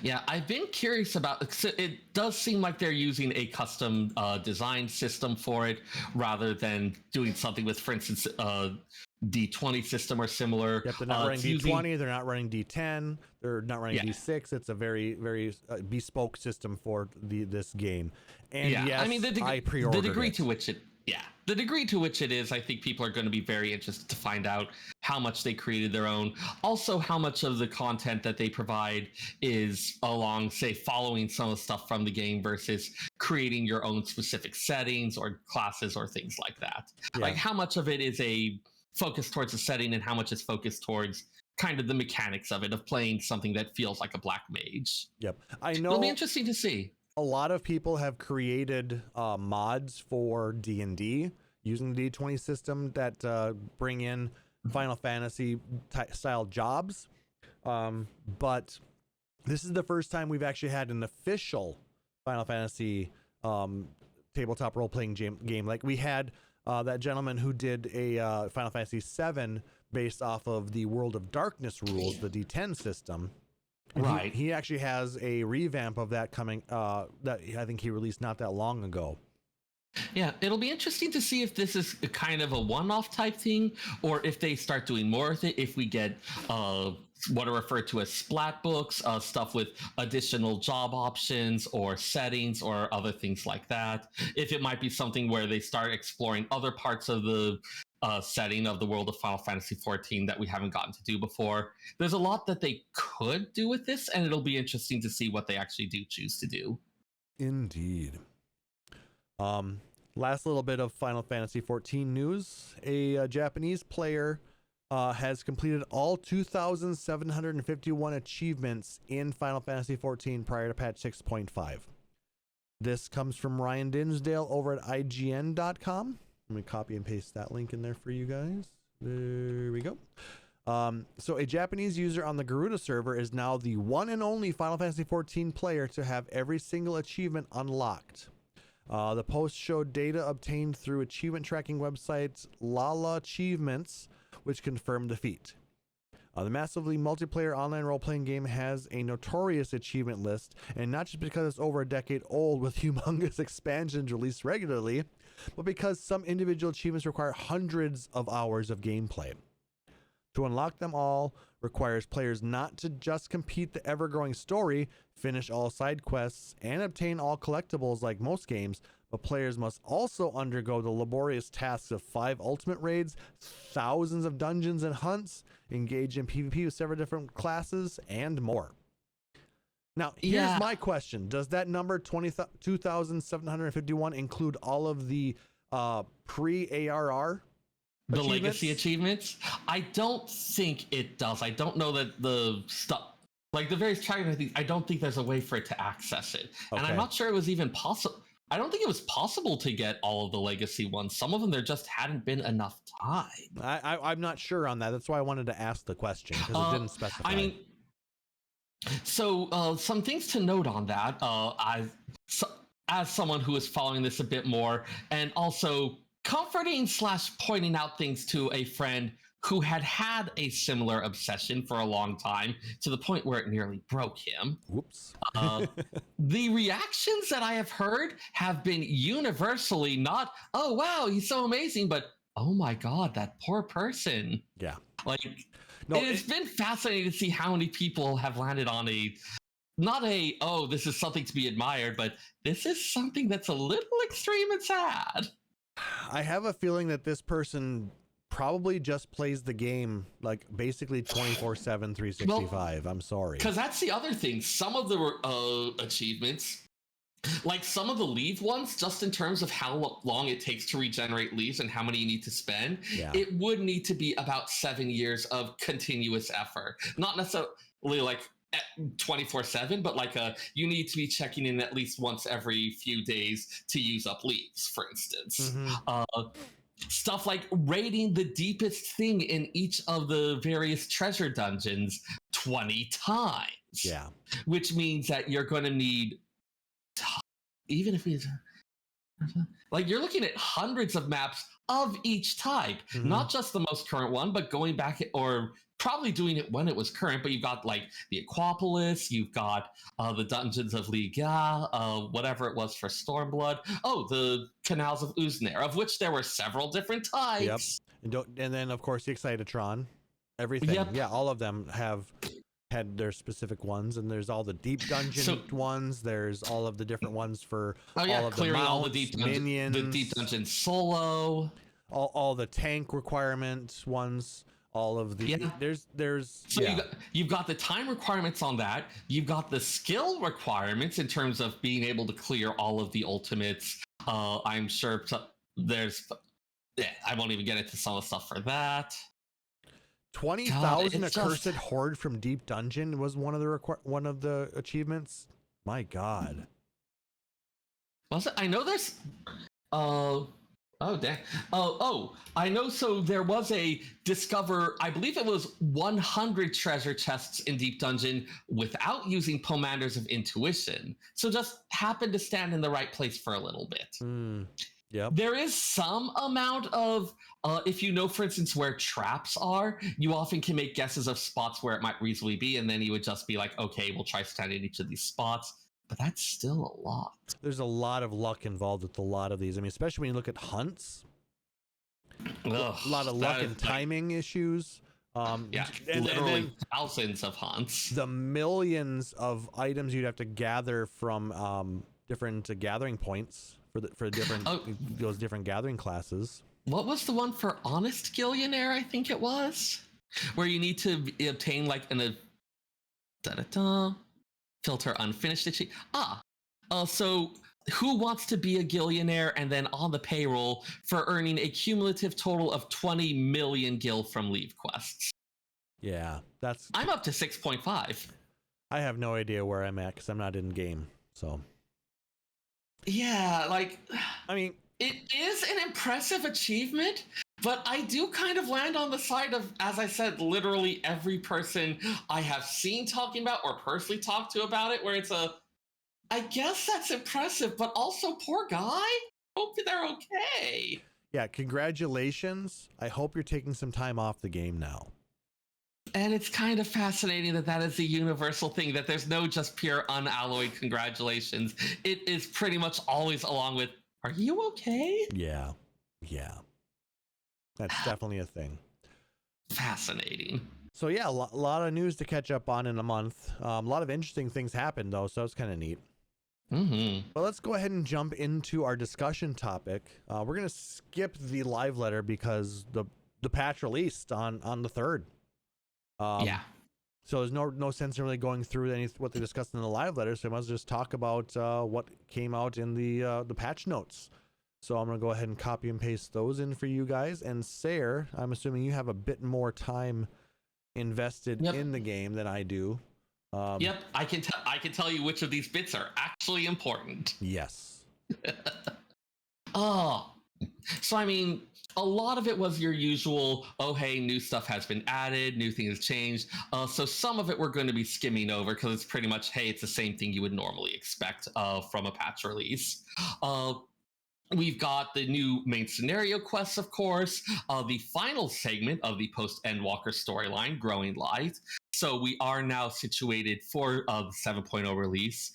Yeah, I've been curious about it. Does seem like they're using a custom design system for it rather than doing something with, for instance, D20 system or similar. Yep, they're not running D20, they're not running D10, they're not running D6. It's a very, very bespoke system for this game. And yes, I mean, I pre-ordered the degree to which it is, I think people are going to be very interested to find out how much they created their own. Also, how much of the content that they provide is along, say, following some of the stuff from the game versus creating your own specific settings or classes or things like that. Yeah. Like, how much of it is a focus towards the setting and how much is focused towards kind of the mechanics of it, of playing something that feels like a black mage. Yep. I know. It'll be interesting to see. A lot of people have created mods for D&D using the D20 system that bring in Final Fantasy style jobs. But this is the first time we've actually had an official Final Fantasy tabletop role-playing game. Like we had that gentleman who did a Final Fantasy VII based off of the World of Darkness rules, the D10 system. Right. He actually has a revamp of that coming that I think he released not that long ago. Yeah, it'll be interesting to see if this is kind of a one-off type thing or if they start doing more with it, if we get what are referred to as splat books, stuff with additional job options or settings or other things like that. If it might be something where they start exploring other parts of the setting of the world of Final Fantasy XIV that we haven't gotten to do before. There's a lot that they could do with this, and it'll be interesting to see what they actually do choose to do. Indeed. Last little bit of Final Fantasy XIV news. A Japanese player has completed all 2,751 achievements in Final Fantasy XIV prior to patch 6.5. This comes from Ryan Dinsdale over at IGN.com. Let me copy and paste that link in there for you guys. There we go. So a Japanese user on the Garuda server is now the one and only Final Fantasy XIV player to have every single achievement unlocked. The post showed data obtained through achievement tracking website Lala Achievements, which confirmed the feat. The massively multiplayer online role-playing game has a notorious achievement list, and not just because it's over a decade old with humongous expansions released regularly, but because some individual achievements require hundreds of hours of gameplay. To unlock them all requires players not to just complete the ever-growing story, finish all side quests, and obtain all collectibles like most games, but players must also undergo the laborious tasks of 5 ultimate raids, thousands of dungeons and hunts, engage in PvP with several different classes, and more. Now, here's my question. Does that number 2,751 include all of the pre-ARR the legacy achievements? I don't think it does. I don't know that the stuff, like the various tracking things, I don't think there's a way for it to access it. Okay. And I'm not sure it was even possible. I don't think it was possible to get all of the legacy ones. Some of them, there just hadn't been enough time. I'm not sure on that. That's why I wanted to ask the question, because it didn't specify. I mean, so some things to note on that, as someone who is following this a bit more, and also comforting / pointing out things to a friend who had a similar obsession for a long time to the point where it nearly broke him. Whoops. The reactions that I have heard have been universally not, oh, wow, he's so amazing, but oh my God, that poor person. Yeah. Like, No, it's been fascinating to see how many people have landed on oh, this is something to be admired, but this is something that's a little extreme and sad. I have a feeling that this person probably just plays the game like basically 24/7, 365. Well, I'm sorry. Because that's the other thing. Some of the achievements, like some of the leave ones, just in terms of how long it takes to regenerate leaves and how many you need to spend, it would need to be about 7 years of continuous effort. Not necessarily like 24/7, but like you need to be checking in at least once every few days to use up leaves, for instance. Stuff like raiding the deepest thing in each of the various treasure dungeons 20 times. Yeah. Which means that you're going to need, even if it's like, you're looking at hundreds of maps of each type, not just the most current one, but going back or probably doing it when it was current. But you've got like the Aquapolis, you've got the Dungeons of Liga, whatever it was for Stormblood. Oh, the Canals of Uznair, of which there were several different types. Yep. And then of course the Excitatron, everything. Yep. Yeah, all of them have had their specific ones, and there's all the deep dungeon ones. There's all of the different ones for all of the mounts, all the deep minions, the deep dungeon solo, all the tank requirement ones. All of the there's so you've got the time requirements on that. You've got the skill requirements in terms of being able to clear all of the ultimates. I'm sure there's I won't even get into some of the stuff for that. 20,000 accursed horde from deep dungeon was one of the achievements. My God. Was it? I know there's oh, dang. I know. So there was a discover, I believe it was 100 treasure chests in Deep Dungeon without using Pomanders of Intuition. So just happened to stand in the right place for a little bit. Yep. There is some amount of, if you know, for instance, where traps are, you often can make guesses of spots where it might reasonably be. And then you would just be like, okay, we'll try standing in each of these spots. But that's still a lot. There's a lot of luck involved with a lot of these. I mean, especially when you look at hunts. A lot of luck and timing issues. Literally thousands of hunts. The millions of items you'd have to gather from different gathering points for different those different gathering classes. What was the one for Honest Gillionaire? I think it was, where you need to obtain like filter unfinished achievement. So who wants to be a Gillionaire and then on the payroll for earning a cumulative total of 20 million gil from leave quests? Yeah, I'm up to 6.5. I have no idea where I'm at because I'm not in game. So yeah, like, I mean, it is an impressive achievement, but I do kind of land on the side of, as I said, literally every person I have seen talking about or personally talked to about it, where it's I guess that's impressive, but also poor guy. Hope they're okay. Yeah, congratulations. I hope you're taking some time off the game now. And it's kind of fascinating that is a universal thing, that there's no just pure unalloyed congratulations. It is pretty much always along with, are you okay? Yeah. That's definitely a thing. Fascinating. So yeah, a lot of news to catch up on in a month. A lot of interesting things happened though, so it's kind of neat. But let's go ahead and jump into our discussion topic. We're gonna skip the live letter because the patch released on the 3rd. So there's no sense in really going through what they discussed in the live letter. So I must just talk about what came out in the patch notes. So I'm gonna go ahead and copy and paste those in for you guys. And Seyrr, I'm assuming you have a bit more time invested in the game than I do. Yep, I can tell you which of these bits are actually important. Yes. So I mean, a lot of it was your usual, oh hey, new stuff has been added, new thing has changed. So some of it we're going to be skimming over because it's pretty much, hey, it's the same thing you would normally expect from a patch release. We've got the new main scenario quests, of course, the final segment of the post-Endwalker storyline, Growing Light. So we are now situated for the 7.0 release.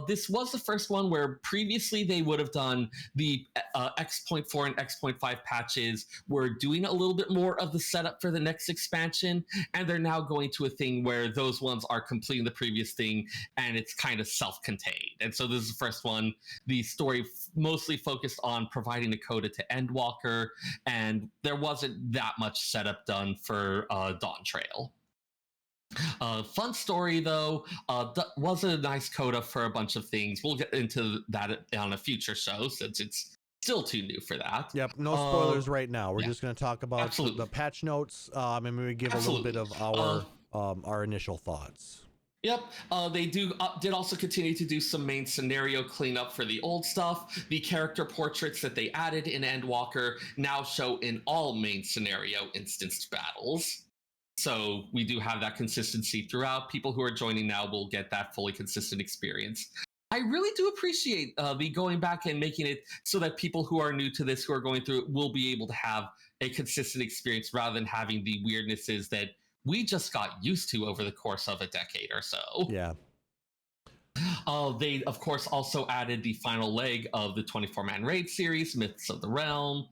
This was the first one where previously they would have done the X.4 and X.5 patches were doing a little bit more of the setup for the next expansion, and they're now going to a thing where those ones are completing the previous thing and it's kind of self-contained. And so this is the first one. The story mostly focused on providing a coda to Endwalker, and there wasn't that much setup done for Dawn Trail. Fun story though, was a nice coda for a bunch of things. We'll get into that on a future show since it's still too new for that. Yep, no spoilers right now. We're just going to talk about the patch notes, and maybe give a little bit of our initial thoughts. Yep, they did also continue to do some main scenario cleanup for the old stuff. The character portraits that they added in Endwalker now show in all main scenario instanced battles. So we do have that consistency throughout. People who are joining now will get that fully consistent experience. I really do appreciate the going back and making it so that people who are new to this, who are going through it, will be able to have a consistent experience rather than having the weirdnesses that we just got used to over the course of a decade or so. Yeah. They, of course, also added the final leg of the 24-man raid series, Myths of the Realm.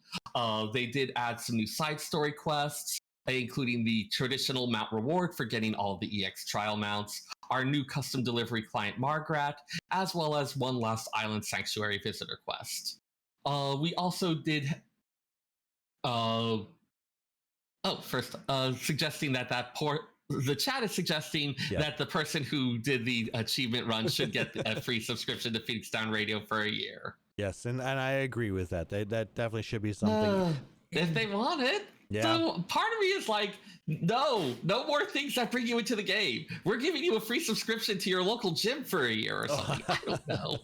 They did add some new side story quests, including the traditional mount reward for getting all of the EX trial mounts, our new custom delivery client Margrat, as well as one last Island Sanctuary visitor quest. We also did... suggesting that the chat is suggesting that the person who did the achievement run should get a free subscription to Phoenix Down Radio for a year. Yes, and I agree with that. That definitely should be something. If they want it. Yeah. So part of me is like, no more things that bring you into the game. We're giving you a free subscription to your local gym for a year or something. I don't know.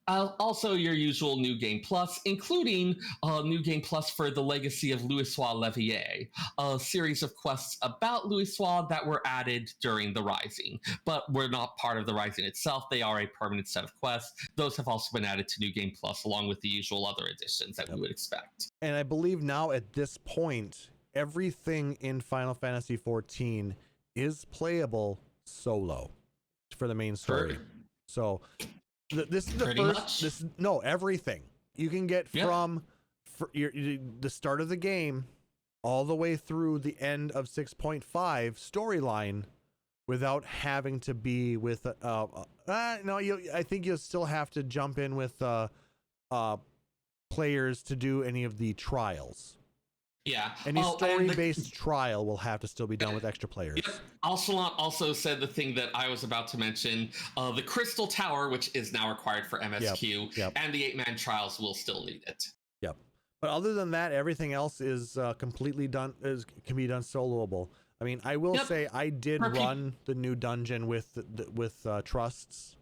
Also, your usual New Game Plus, including New Game Plus for the Legacy of Louisoix Levier, a series of quests about Louisoix that were added during the Rising, but were not part of the Rising itself. They are a permanent set of quests. Those have also been added to New Game Plus, along with the usual other additions that we would expect. And I believe now at this point, everything in Final Fantasy XIV is playable solo for the main story. So... This is the Pretty first. much. Everything you can get from the start of the game all the way through the end of 6.5 storyline without having to be with. I think you'll still have to jump in with players to do any of the trials. Yeah. Any story-based trial will have to still be done with extra players. Yep. Alsalon also said the thing that I was about to mention, the Crystal Tower, which is now required for MSQ, and the 8-man trials will still need it. Yep. But other than that, everything else is completely done. Can be done soloable. I mean, I will say I did run the new dungeon with trusts.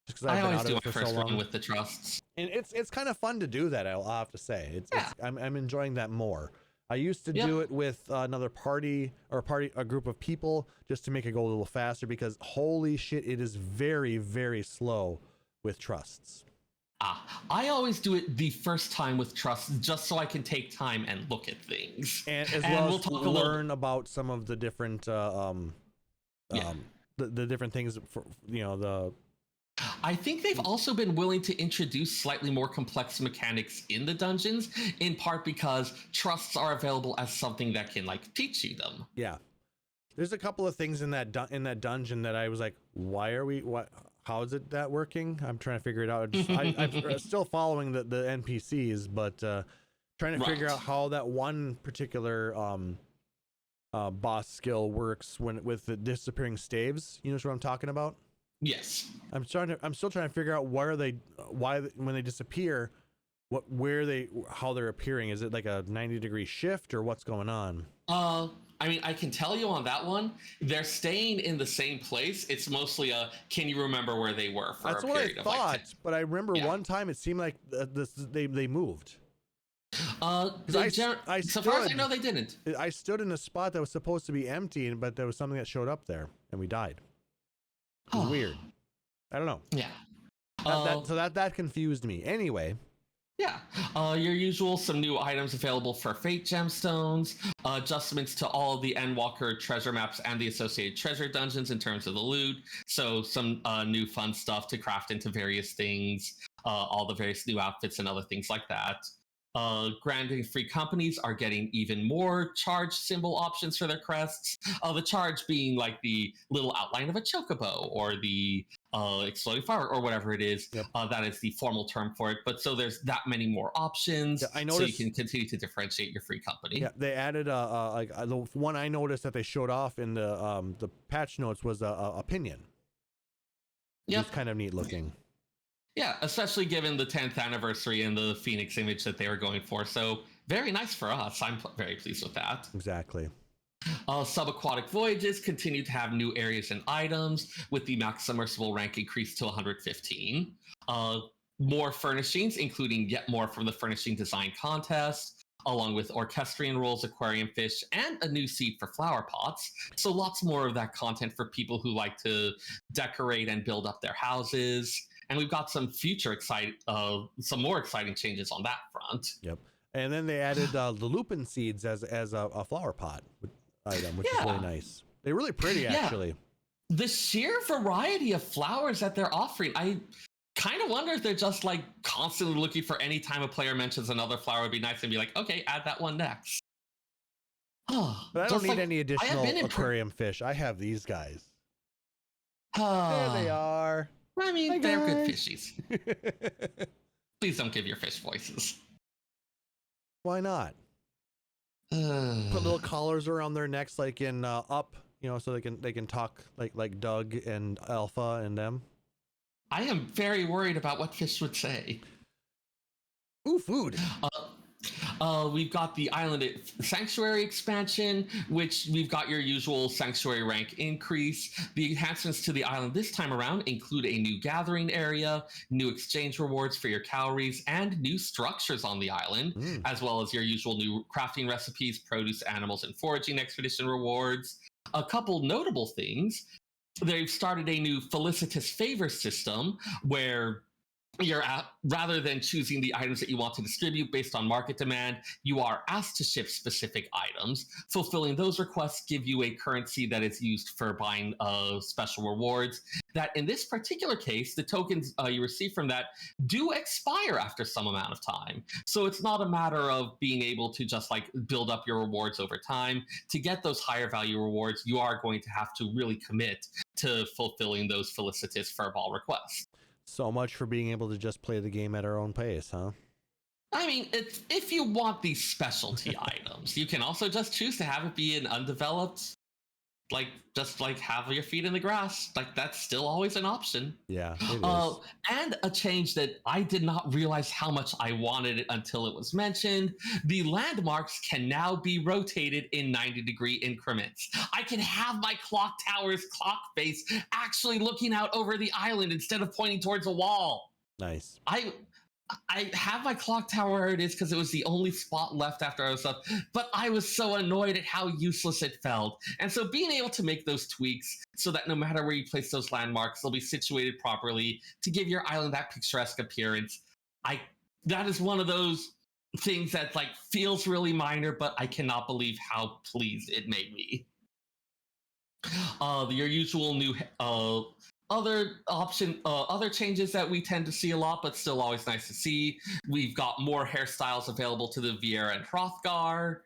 Just because I've been out of it for so long. Run with the trusts, and it's kind of fun to do that. I'll have to say, I'm enjoying that more. I used to do it with another party or a group of people just to make it go a little faster because holy shit, it is very, very slow with trusts. I always do it the first time with trusts just so I can take time and look at things. And as well as learn about some of the different the different things for, I think they've also been willing to introduce slightly more complex mechanics in the dungeons, in part because trusts are available as something that can teach you them. Yeah, there's a couple of things in that dungeon that I was like, how is it that working? I'm trying to figure it out. I'm still following the NPCs, but trying to figure out how that one particular boss skill works with the disappearing staves. You know what I'm talking about? Yes. I'm still trying to figure out when they disappear, how they're appearing. Is it like a 90-degree shift or what's going on? I mean, I can tell you on that one, they're staying in the same place. It's mostly can you remember where they were for a period of That's what I thought, but I remember one time it seemed like they moved. So far as I know, they didn't. I stood in a spot that was supposed to be empty, but there was something that showed up there, and we died. It was weird. I don't know. Yeah. So that confused me. Anyway. Yeah, your usual, some new items available for Fate gemstones, adjustments to all of the Endwalker treasure maps and the associated treasure dungeons in terms of the loot. So some new fun stuff to craft into various things, all the various new outfits and other things like that. Granting free companies are getting even more charge symbol options for their crests. The charge being like the little outline of a chocobo or the exploding fire or whatever it is. Yep. That is the formal term for it. But so there's that many more options. Yeah, I so noticed, you can continue to differentiate your free company. Yeah, they added the one I noticed that they showed off in the patch notes was a pinion. Yeah, it's kind of neat looking. Yeah, especially given the 10th anniversary and the Phoenix image that they were going for. So very nice for us. I'm very pleased with that. Exactly. Subaquatic voyages continue to have new areas and items with the max submersible rank increased to 115. More furnishings, including yet more from the furnishing design contest, along with orchestrion rolls, aquarium fish, and a new seed for flower pots. So lots more of that content for people who like to decorate and build up their houses. And we've got some some more exciting changes on that front. Yep. And then they added the lupin seeds as a flower pot item, which is really nice. They're really pretty, actually. The sheer variety of flowers that they're offering, I kind of wonder if they're just like constantly looking for any time a player mentions another flower would be nice and be like, okay, add that one next. Oh, but I don't need any additional aquarium fish. I have these guys. There they are. I mean, they're good fishies. Please don't give your fish voices. Why not? Put little collars around their necks, like in Up, so they can talk like Doug and Alpha and them. I am very worried about what fish would say. Ooh, food. We've got the Island Sanctuary expansion, which we've got your usual Sanctuary rank increase. The enhancements to the island this time around include a new gathering area, new exchange rewards for your calories, and new structures on the island, as well as your usual new crafting recipes, produce, animals, and foraging expedition rewards. A couple notable things. They've started a new felicitous favor system where rather than choosing the items that you want to distribute based on market demand, you are asked to ship specific items. Fulfilling those requests give you a currency that is used for buying special rewards. That in this particular case, the tokens you receive from that do expire after some amount of time. So it's not a matter of being able to just like build up your rewards over time. To get those higher value rewards, you are going to have to really commit to fulfilling those felicitous furball requests. So much for being able to just play the game at our own pace, huh? I mean, if you want these specialty items, you can also just choose to have it be an undeveloped, just have your feet in the grass. Like, that's still always an option. Yeah, it is. And a change that I did not realize how much I wanted it until it was mentioned. The landmarks can now be rotated in 90-degree increments. I can have my clock tower's clock face actually looking out over the island instead of pointing towards a wall. Nice. I have my clock tower where it is because it was the only spot left after I was up, but I was so annoyed at how useless it felt. And so being able to make those tweaks so that no matter where you place those landmarks, they'll be situated properly to give your island that picturesque appearance. That is one of those things that feels really minor, but I cannot believe how pleased it made me. Your usual new other changes that we tend to see a lot, but still always nice to see. We've got more hairstyles available to the Viera and Hrothgar.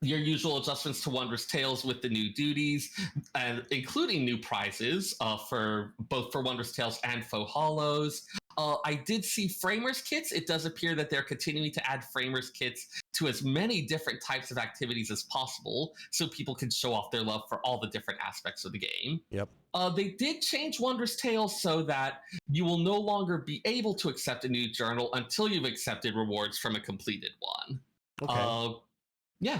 Your usual adjustments to Wondrous Tales with the new duties, and including new prizes for Wondrous Tales and Faux Hollows. I did see Framers Kits. It does appear that they're continuing to add Framers Kits to as many different types of activities as possible, so people can show off their love for all the different aspects of the game. Yep. They did change Wondrous Tales so that you will no longer be able to accept a new journal until you've accepted rewards from a completed one. Okay. Yeah.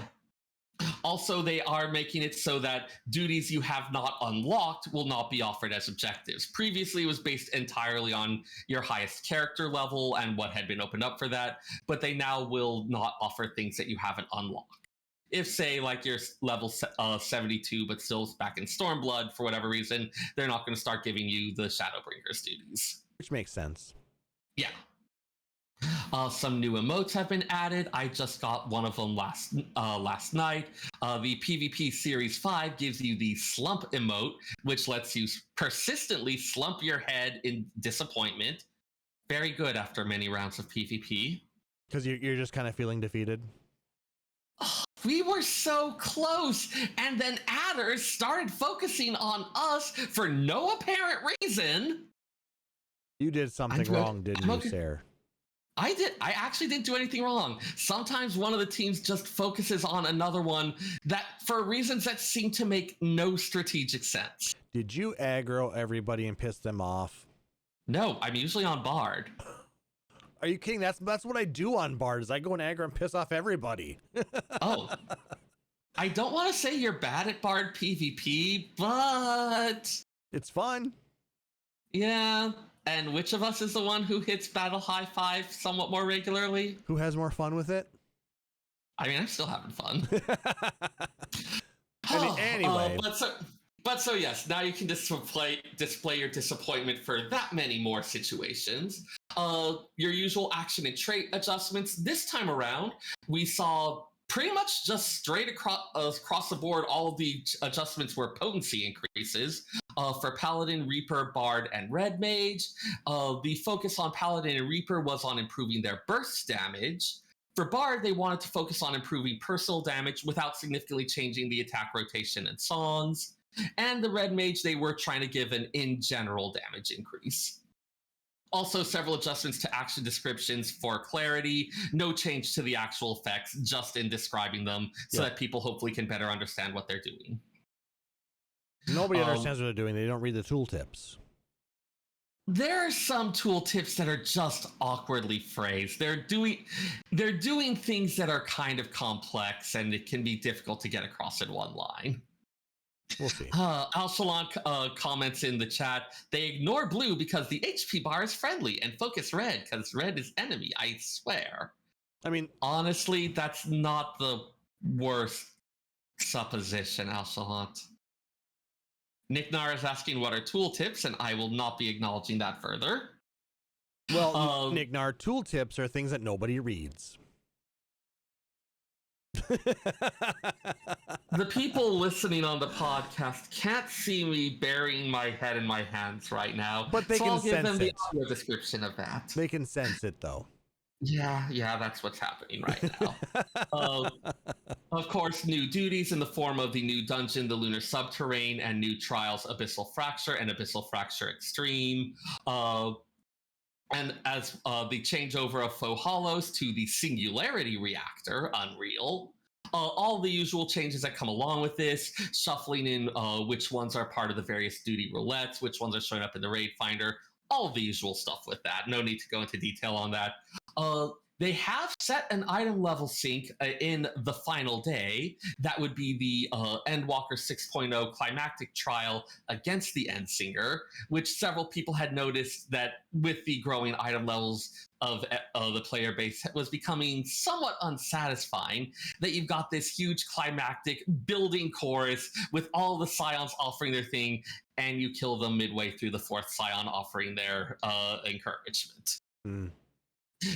Also, they are making it so that duties you have not unlocked will not be offered as objectives. Previously, it was based entirely on your highest character level and what had been opened up for that, but they now will not offer things that you haven't unlocked. If, say, you're level 72, but still back in Stormblood for whatever reason, they're not going to start giving you the Shadowbringers duties. Which makes sense. Yeah. Some new emotes have been added. I just got one of them last night. The PvP Series 5 gives you the slump emote, which lets you persistently slump your head in disappointment. Very good after many rounds of PvP. Because you're just kind of feeling defeated. We were so close, and then adders started focusing on us for no apparent reason. You did something wrong, didn't you, Seyrr? I did. I actually didn't do anything wrong. Sometimes one of the teams just focuses on another one that for reasons that seem to make no strategic sense. Did you aggro everybody and piss them off? No, I'm usually on Bard. Are you kidding? That's what I do on Bard, is I go and aggro and piss off everybody. Oh. I don't want to say you're bad at Bard PvP, but... It's fun. Yeah. And which of us is the one who hits Battle High Five somewhat more regularly? Who has more fun with it? I mean, I'm still having fun. Anyway. But so yes, now you can display your disappointment for that many more situations. Your usual action and trait adjustments. This time around, we saw pretty much just straight across the board, all of the adjustments were potency increases. For Paladin, Reaper, Bard, and Red Mage. The focus on Paladin and Reaper was on improving their burst damage. For Bard, they wanted to focus on improving personal damage without significantly changing the attack rotation and songs. And the Red Mage, they were trying to give an in-general damage increase. Also, several adjustments to action descriptions for clarity. No change to the actual effects, just in describing them, so that people hopefully can better understand what they're doing. Nobody understands what they're doing. They don't read the tooltips. There are some tooltips that are just awkwardly phrased. They're doing things that are kind of complex, and it can be difficult to get across in one line. We'll see. Alshalon comments in the chat, they ignore blue because the HP bar is friendly and focus red because red is enemy, I swear. I mean, honestly, that's not the worst supposition, Alshalon. Nick Nar is asking what are tooltips, and I will not be acknowledging that further. Well, Nick Nar, tooltips are things that nobody reads. The people listening on the podcast can't see me burying my head in my hands right now, but they can I'll give them the it. audio description of that. They can sense it, though. Yeah, that's what's happening right now. Of course, new duties in the form of the new dungeon, the Lunar Subterrane, and new trials, Abyssal Fracture and Abyssal Fracture Extreme. And as the changeover of Faux Hollows to the Singularity Reactor, Unreal. All the usual changes that come along with this, shuffling in which ones are part of the various duty roulettes, which ones are showing up in the raid finder, all the usual stuff with that. No need to go into detail on that. They have set an item level sync in the final day. That would be the Endwalker 6.0 climactic trial against the Endsinger, which several people had noticed that with the growing item levels of the player base was becoming somewhat unsatisfying, that you've got this huge climactic building chorus with all the Scions offering their thing, and you kill them midway through the fourth Scion offering their encouragement.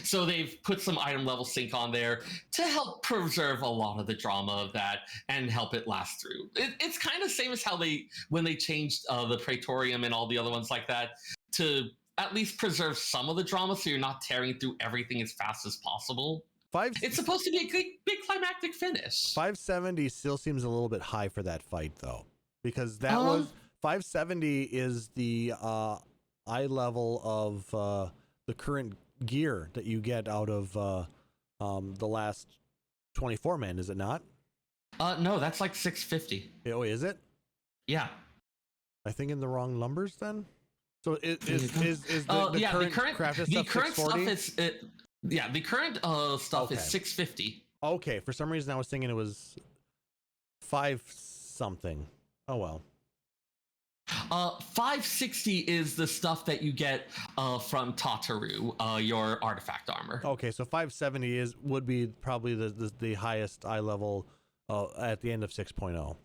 So they've put some item level sync on there to help preserve a lot of the drama of that and help it last through. It's kind of same as how when they changed the Praetorium and all the other ones like that, to at least preserve some of the drama so you're not tearing through everything as fast as possible. It's supposed to be a big climactic finish. 570 still seems a little bit high for that fight, though, because that was 570 is the eye level of the current gear that you get out of the last 24 men, is it not? No, that's like 650. Oh, is it? Yeah. I think in the wrong numbers then. So is the current crafted stuff 640? The current stuff is 650. Okay, for some reason I was thinking it was 5 something. Oh well. 560 is the stuff that you get from Tataru, your artifact armor. Okay, so 570 would be probably the highest eye level at the end of 6.0.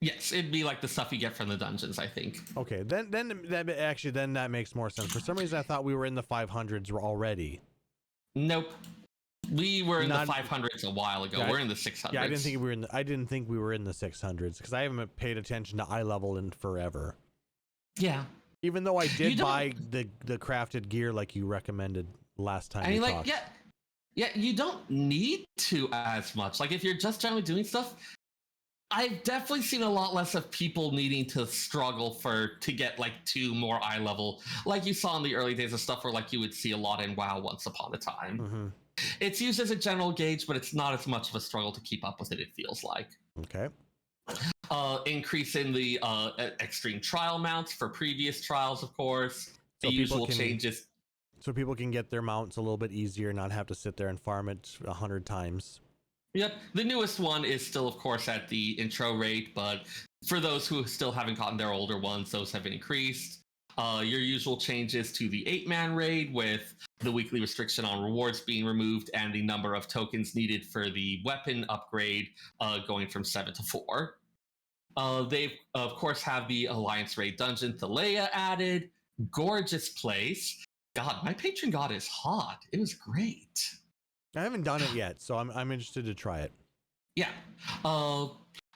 Yes, it'd be like the stuff you get from the dungeons, I think. Okay, then that makes more sense. For some reason, I thought we were in the 500s already. Nope. We were in the 500s a while ago. We're in the 600s. Yeah, I didn't think we were in the 600s because I haven't paid attention to eye level in forever. Yeah. Even though I did buy the crafted gear like you recommended last time. I mean, like, yeah, you don't need to as much. Like, if you're just generally doing stuff, I've definitely seen a lot less of people needing to struggle to get like 2 more eye level, like you saw in the early days of stuff where like you would see a lot in WoW once upon a time. Mm-hmm. It's used as a general gauge, but it's not as much of a struggle to keep up with it, it feels like. Okay. Increase in the extreme trial mounts for previous trials, of course. The usual changes. So people can get their mounts a little bit easier, not have to sit there and farm it 100 times. Yep. The newest one is still, of course, at the intro rate, but for those who still haven't gotten their older ones, those have been increased. Your usual changes to the 8-man raid with the weekly restriction on rewards being removed and the number of tokens needed for the weapon upgrade going from 7 to 4. They, of course, have the Alliance Raid Dungeon Thalea added. Gorgeous place. God, my patron god is hot. It was great. I haven't done it yet, so I'm interested to try it. Yeah.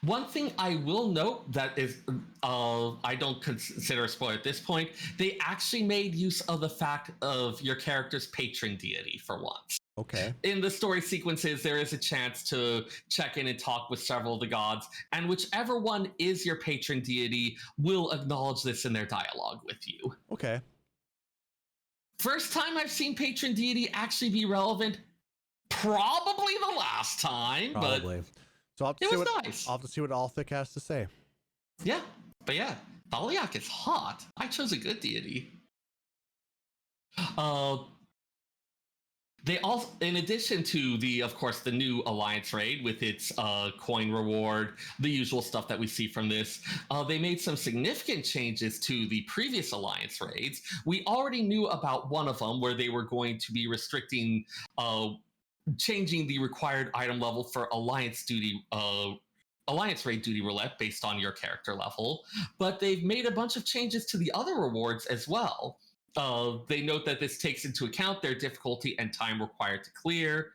One thing I will note that is, I don't consider a spoiler at this point, they actually made use of the fact of your character's patron deity for once. Okay. In the story sequences, there is a chance to check in and talk with several of the gods, and whichever one is your patron deity will acknowledge this in their dialogue with you. Okay. First time I've seen patron deity actually be relevant, probably the last time, probably. So I'll have to see what Althik has to say. Yeah, but yeah, Thaliak is hot. I chose a good deity. They also, in addition to of course, the new Alliance raid with its coin reward, the usual stuff that we see from this, they made some significant changes to the previous Alliance raids. We already knew about one of them where they were going to be restricting changing the required item level for Alliance raid duty roulette based on your character level, but they've made a bunch of changes to the other rewards as well. They note that this takes into account their difficulty and time required to clear.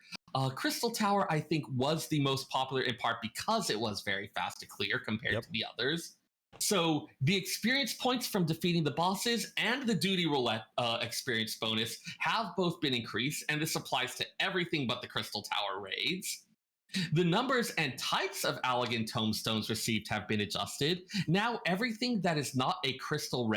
Crystal Tower, I think, was the most popular in part because it was very fast to clear compared to the others. So the experience points from defeating the bosses and the duty roulette experience bonus have both been increased, and this applies to everything but the Crystal Tower raids. The numbers and types of Allagan tomestones received have been adjusted. Now everything that is not a Crystal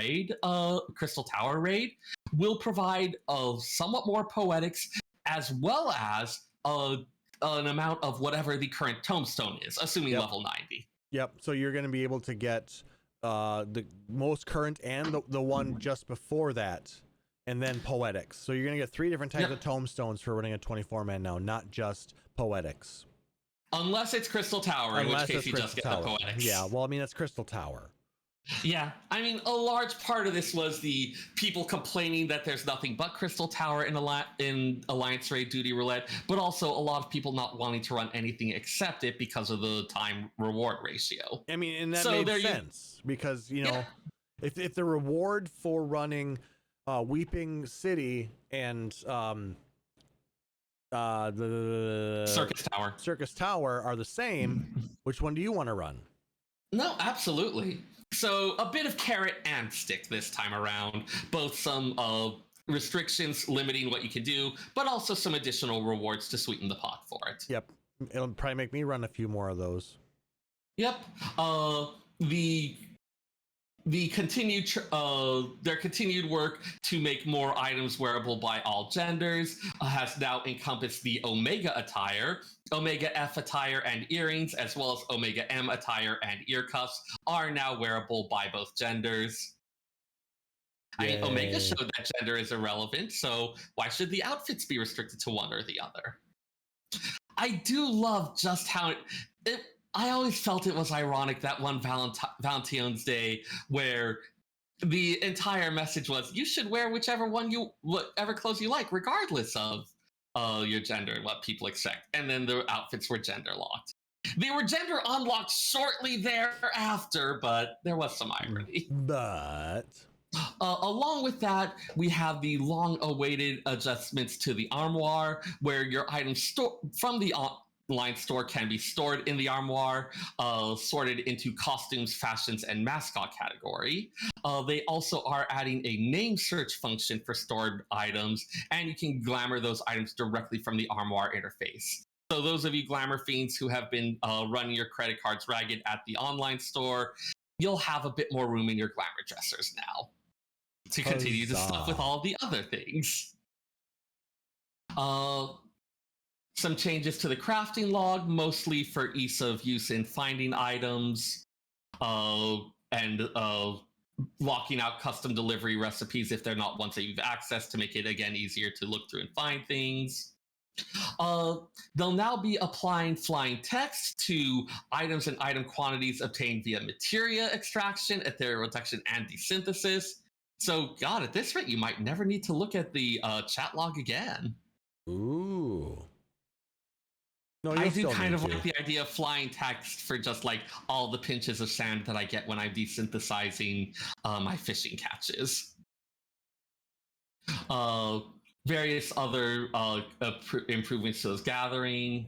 Tower raid will provide somewhat more poetics as well as an amount of whatever the current tomestone is, assuming level 90. Yep, so you're going to be able to get the most current and the one just before that, and then poetics. So you're going to get 3 different types of tomestones for running a 24-man now, not just poetics. Unless it's Crystal Tower, in which case you just get the poetics. Yeah, well, I mean, that's Crystal Tower. Yeah, I mean, a large part of this was the people complaining that there's nothing but Crystal Tower in Alliance Raid Duty Roulette, but also a lot of people not wanting to run anything except it because of the time reward ratio. I mean, and that made sense because, you know, if the reward for running Weeping City and the Circus Tower are the same, which one do you want to run? No, absolutely. So a bit of carrot and stick this time around, both some restrictions limiting what you can do, but also some additional rewards to sweeten the pot for it. Yep. It'll probably make me run a few more of those. Yep. The continued their continued work to make more items wearable by all genders has now encompassed the Omega attire. Omega F attire and earrings, as well as Omega M attire and ear cuffs, are now wearable by both genders. Yay. I mean, Omega showed that gender is irrelevant, so why should the outfits be restricted to one or the other? I do love just how I always felt it was ironic that one Valentine's Day where the entire message was you should wear whatever clothes you like, regardless of your gender and what people expect. And then the outfits were gender locked. They were gender unlocked shortly thereafter, but there was some irony. But Along with that, we have the long-awaited adjustments to the armoire, where your items from the online store can be stored in the armoire, sorted into costumes, fashions, and mascot category. They also are adding a name search function for stored items, and you can glamour those items directly from the armoire interface. So those of you glamour fiends who have been running your credit cards ragged at the online store, you'll have a bit more room in your glamour dressers now to continue to stuff with all the other things. Some changes to the crafting log, mostly for ease of use in finding items, and locking out custom delivery recipes if they're not ones that you've accessed, to make it, again, easier to look through and find things. They'll now be applying flying text to items and item quantities obtained via materia extraction, ethereal reduction, and desynthesis. So, God, at this rate, you might never need to look at the chat log again. Ooh. No, I do kind of like the idea of flying text for just like all the pinches of sand that I get when I'm desynthesizing my fishing catches. Various other improvements to those gathering.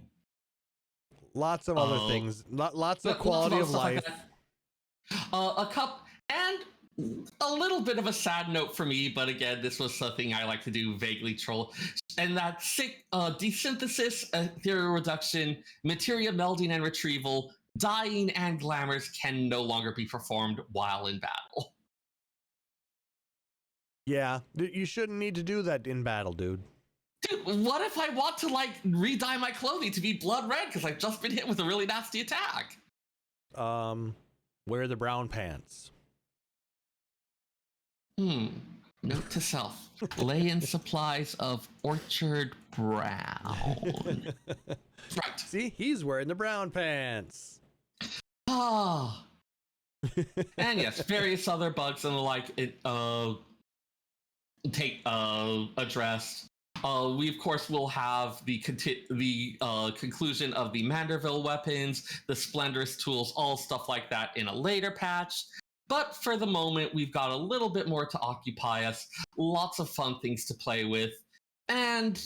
Lots of other things. Lots of quality of life. And a little bit of a sad note for me, but again, this was something I like to do vaguely troll. And that desynthesis, ethereal reduction, materia melding and retrieval, dyeing, and glamours can no longer be performed while in battle. Yeah, you shouldn't need to do that in battle, dude. Dude, what if I want to like re-dye my clothing to be blood red because I've just been hit with a really nasty attack? Wear the brown pants. Note to self: lay in supplies of orchard brown. Right. See, he's wearing the brown pants. Ah. And yes, various other bugs and the like addressed. We of course will have the conclusion of the Manderville weapons, the Splendorous tools, all stuff like that in a later patch. But for the moment, we've got a little bit more to occupy us, lots of fun things to play with, and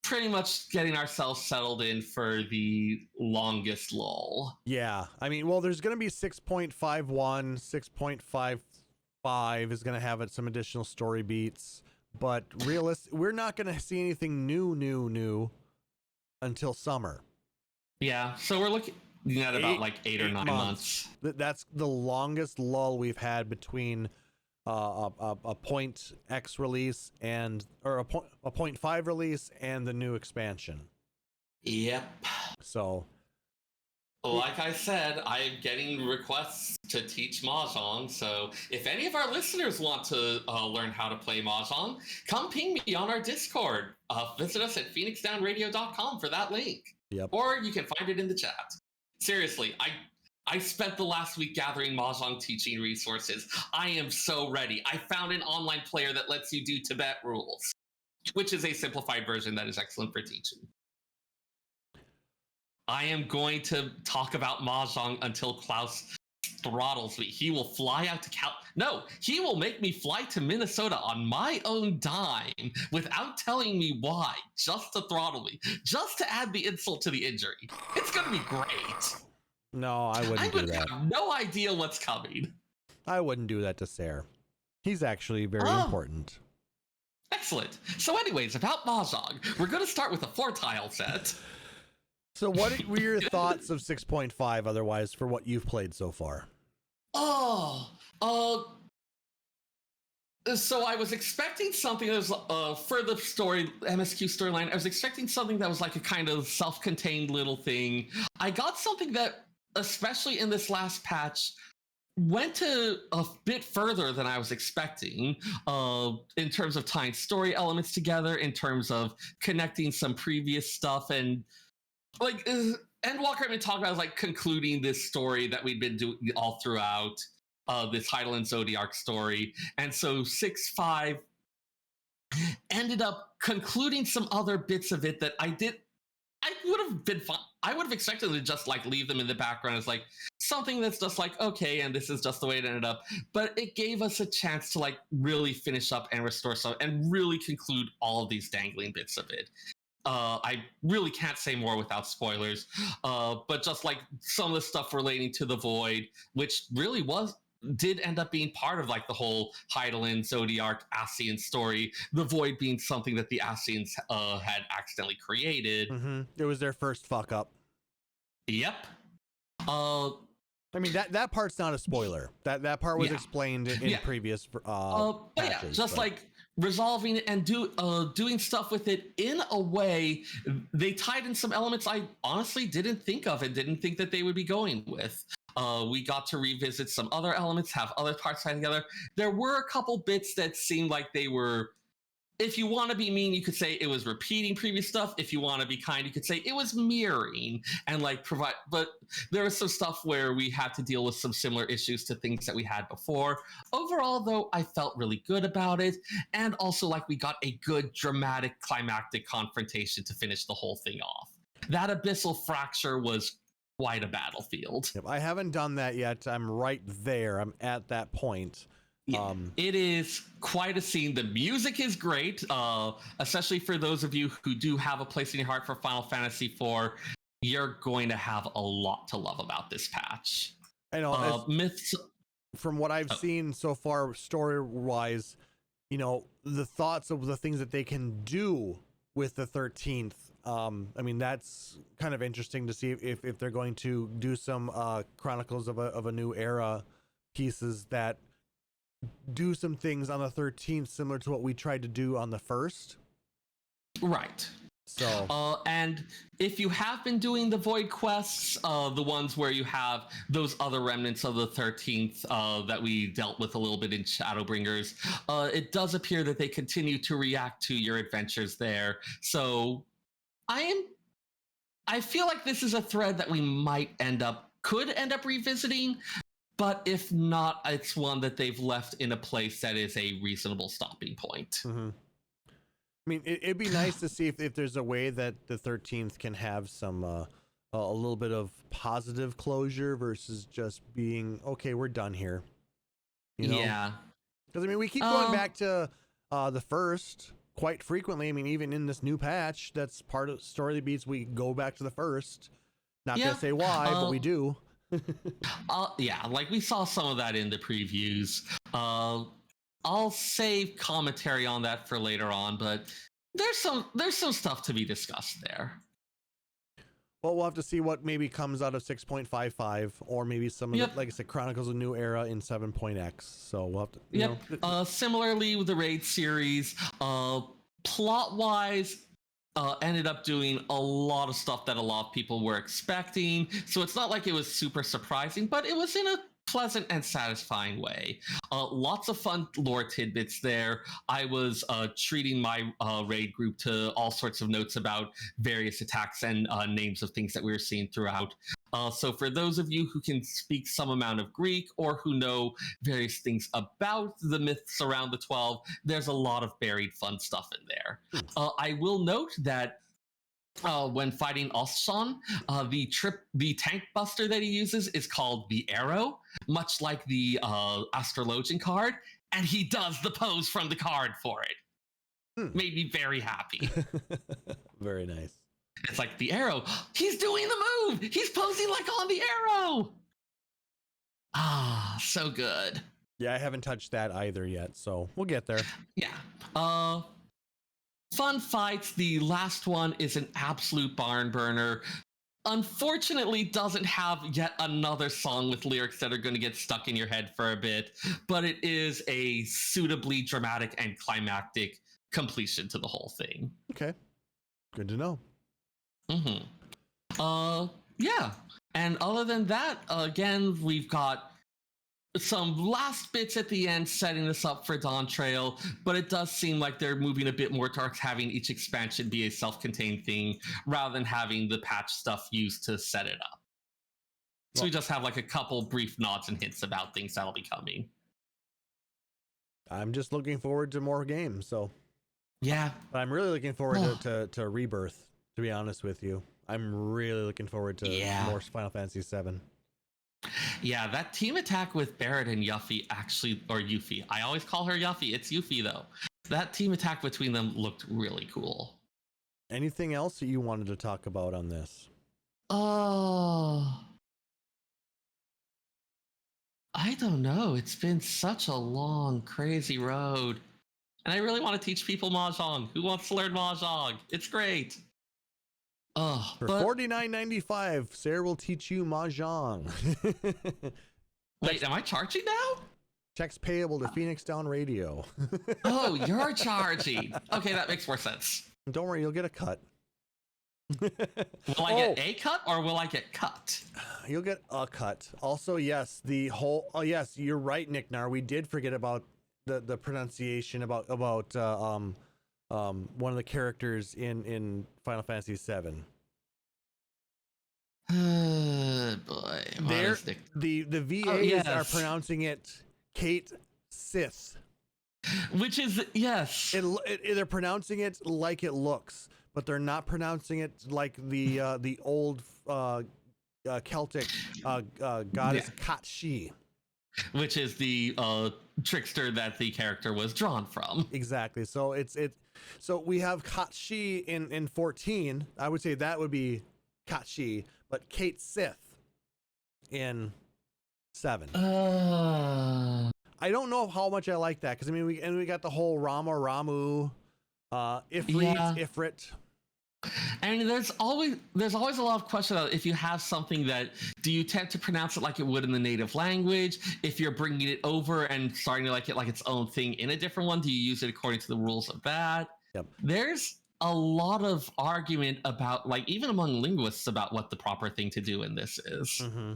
pretty much getting ourselves settled in for the longest lull. Yeah, I mean, well, there's going to be 6.51, 6.55 is going to have some additional story beats, but we're not going to see anything new until summer. Yeah, so we're looking at about like 8 or 9 months. That's the longest lull we've had between a point X release or a point 5 release and the new expansion. Yep. So, like I said, I'm getting requests to teach Mahjong. So if any of our listeners want to learn how to play Mahjong, come ping me on our Discord. Visit us at phoenixdownradio.com for that link. Yep. Or you can find it in the chat. Seriously, I spent the last week gathering Mahjong teaching resources. I am so ready. I found an online player that lets you do Tibet rules, which is a simplified version that is excellent for teaching. I am going to talk about Mahjong until Klauss throttles me. He will fly out to he will make me fly to Minnesota on my own dime without telling me why, just to throttle me, just to add the insult to the injury. It's going to be great. No, I wouldn't do that. I have no idea what's coming. I wouldn't do that to Seyrr. He's actually very important. Excellent. So anyways, about Mahjong, we're going to start with a 4-tile set. So what were your thoughts of 6.5 otherwise for what you've played so far? So I was expecting something that was for the MSQ storyline. I was expecting something that was like a kind of self-contained little thing. I got something that, especially in this last patch, went to a bit further than I was expecting in terms of tying story elements together, in terms of connecting some previous stuff, and like Endwalker had been talking about like concluding this story that we'd been doing all throughout this Heidel and Zodiac story. And so 6.5 ended up concluding some other bits of it that I did I would have been fine. I would have expected to just like leave them in the background as like something that's just like, okay, and this is just the way it ended up. But it gave us a chance to like really finish up and restore some and really conclude all of these dangling bits of it. I really can't say more without spoilers, but just like some of the stuff relating to the Void, which really did end up being part of like the whole Hydaelyn, Zodiark, Ascian story, the Void being something that the Ascians had accidentally created. Mm-hmm. It was their first fuck up. Yep. I mean, that part's not a spoiler. That part was explained in previous patches. Yeah, just like resolving it and doing stuff with it in a way. They tied in some elements I honestly didn't think of and didn't think that they would be going with. We got to revisit some other elements, have other parts tied together. There were a couple bits that seemed like they were, if you want to be mean, you could say it was repeating previous stuff. If you want to be kind, you could say it was mirroring and like provide. But there was some stuff where we had to deal with some similar issues to things that we had before. Overall, though, I felt really good about it. And also like we got a good dramatic climactic confrontation to finish the whole thing off. That abyssal fracture was quite a battlefield. Yep, I haven't done that yet. I'm right there. I'm at that point. Yeah, it is quite a scene. The music is great, especially for those of you who do have a place in your heart for Final Fantasy IV. You're going to have a lot to love about this patch. I know. Myths. From what I've seen so far, story-wise, the thoughts of the things that they can do with the 13th. I mean, that's kind of interesting to see if they're going to do some Chronicles of a New Era pieces that do some things on the 13th similar to what we tried to do on the first. Right. So and if you have been doing the Void quests, the ones where you have those other remnants of the 13th that we dealt with a little bit in Shadowbringers, it does appear that they continue to react to your adventures there. So I feel like this is a thread that we could end up revisiting. But if not, it's one that they've left in a place that is a reasonable stopping point. Mm-hmm. I mean, it'd be nice to see if there's a way that the 13th can have some a little bit of positive closure versus just being, okay, we're done here. Yeah. Because, I mean, we keep going back to the first quite frequently. I mean, even in this new patch, that's part of Story Beats, we go back to the first. Not going to say why, but we do. Yeah, like we saw some of that in the previews. I'll save commentary on that for later on, but there's some stuff to be discussed there. Well, we'll have to see what maybe comes out of 6.55, or maybe some of the, like I said, Chronicles of New Era in 7.x. So we'll have to. Similarly with the raid series, plot-wise, ended up doing a lot of stuff that a lot of people were expecting. So it's not like it was super surprising, but it was in a pleasant and satisfying way. Lots of fun lore tidbits there. I was treating my raid group to all sorts of notes about various attacks and names of things that we were seeing throughout. So for those of you who can speak some amount of Greek or who know various things about the myths around the 12, there's a lot of buried fun stuff in there. I will note that when fighting Ossan, the tank buster that he uses is called the Arrow, much like the Astrologian card, and he does the pose from the card for it. Made me very happy. Very nice. It's like the Arrow. He's doing the move. He's posing like on the Arrow. Ah, so good. Yeah, I haven't touched that either yet, so we'll get there. Yeah. Fun fights. The last one is an absolute barn burner. Unfortunately, doesn't have yet another song with lyrics that are going to get stuck in your head for a bit, but it is a suitably dramatic and climactic completion to the whole thing. Okay. Good to know. Yeah. And other than that, again, we've got some last bits at the end setting this up for Dawn Trail, but it does seem like they're moving a bit more towards having each expansion be a self-contained thing rather than having the patch stuff used to set it up. So we just have like a couple brief nods and hints about things that'll be coming. I'm just looking forward to more games, so. Yeah. I'm really looking forward to Rebirth, To be honest with you, I'm really looking forward to more Final Fantasy VII. Yeah, that team attack with Barrett and Yuffie or Yuffie. I always call her Yuffie. It's Yuffie though. That team attack between them looked really cool. Anything else that you wanted to talk about on this? Oh, I don't know. It's been such a long, crazy road. And I really want to teach people Mahjong. Who wants to learn Mahjong? It's great. Oh, For $49.95, Seyrr will teach you Mahjong. Wait, am I charging now? Checks payable to Phoenix Down Radio. Oh, you're charging. Okay, that makes more sense. Don't worry, you'll get a cut. Will I get a cut or will I get cut? You'll get a cut. Also, yes, yes, you're right, Nick Nar. We did forget about the pronunciation about one of the characters in Final Fantasy VII. Boy. The VAs are pronouncing it Kate Sith. Which is, yes. They're pronouncing it like it looks, but they're not pronouncing it like the old Celtic goddess Katshi. Which is the trickster that the character was drawn from. Exactly. So so we have Katshi in 14. I would say that would be Katshi, but Kate Sith in 7. I don't know how much I like that because I mean we got the whole Rama Ramu, Ifrit. I mean, there's always a lot of questions about if you have something that, do you tend to pronounce it like it would in the native language? If you're bringing it over and starting to like it like its own thing in a different one, do you use it according to the rules of that? Yep. There's a lot of argument about, like, even among linguists about what the proper thing to do in this is. Mm-hmm.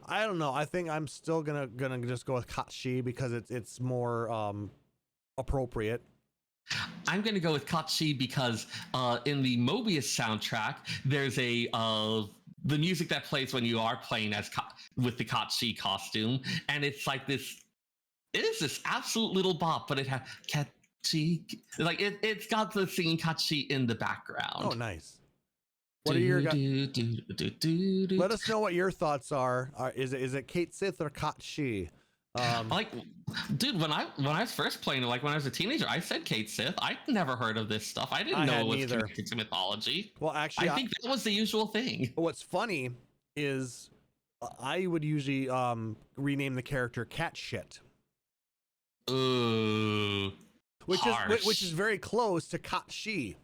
I don't know. I think I'm still gonna just go with Katshi because it's more appropriate. I'm going to go with Katshi because in the Mobius soundtrack, there's the music that plays when you are playing with the Katshi costume, and it's like this. It is this absolute little bop, but it has Katshi, like it's got the singing Katshi in the background. Oh, nice. What are your Let us know what your thoughts are. Is it Kate Sith or Katshi? Like, dude, when I was first playing it, like when I was a teenager, I said Kate Sith. I'd never heard of this stuff. I didn't know it was connected to mythology. Well, actually, I think that was the usual thing. What's funny is I would usually rename the character Cat Shit. Ooh, which is very close to Katshi.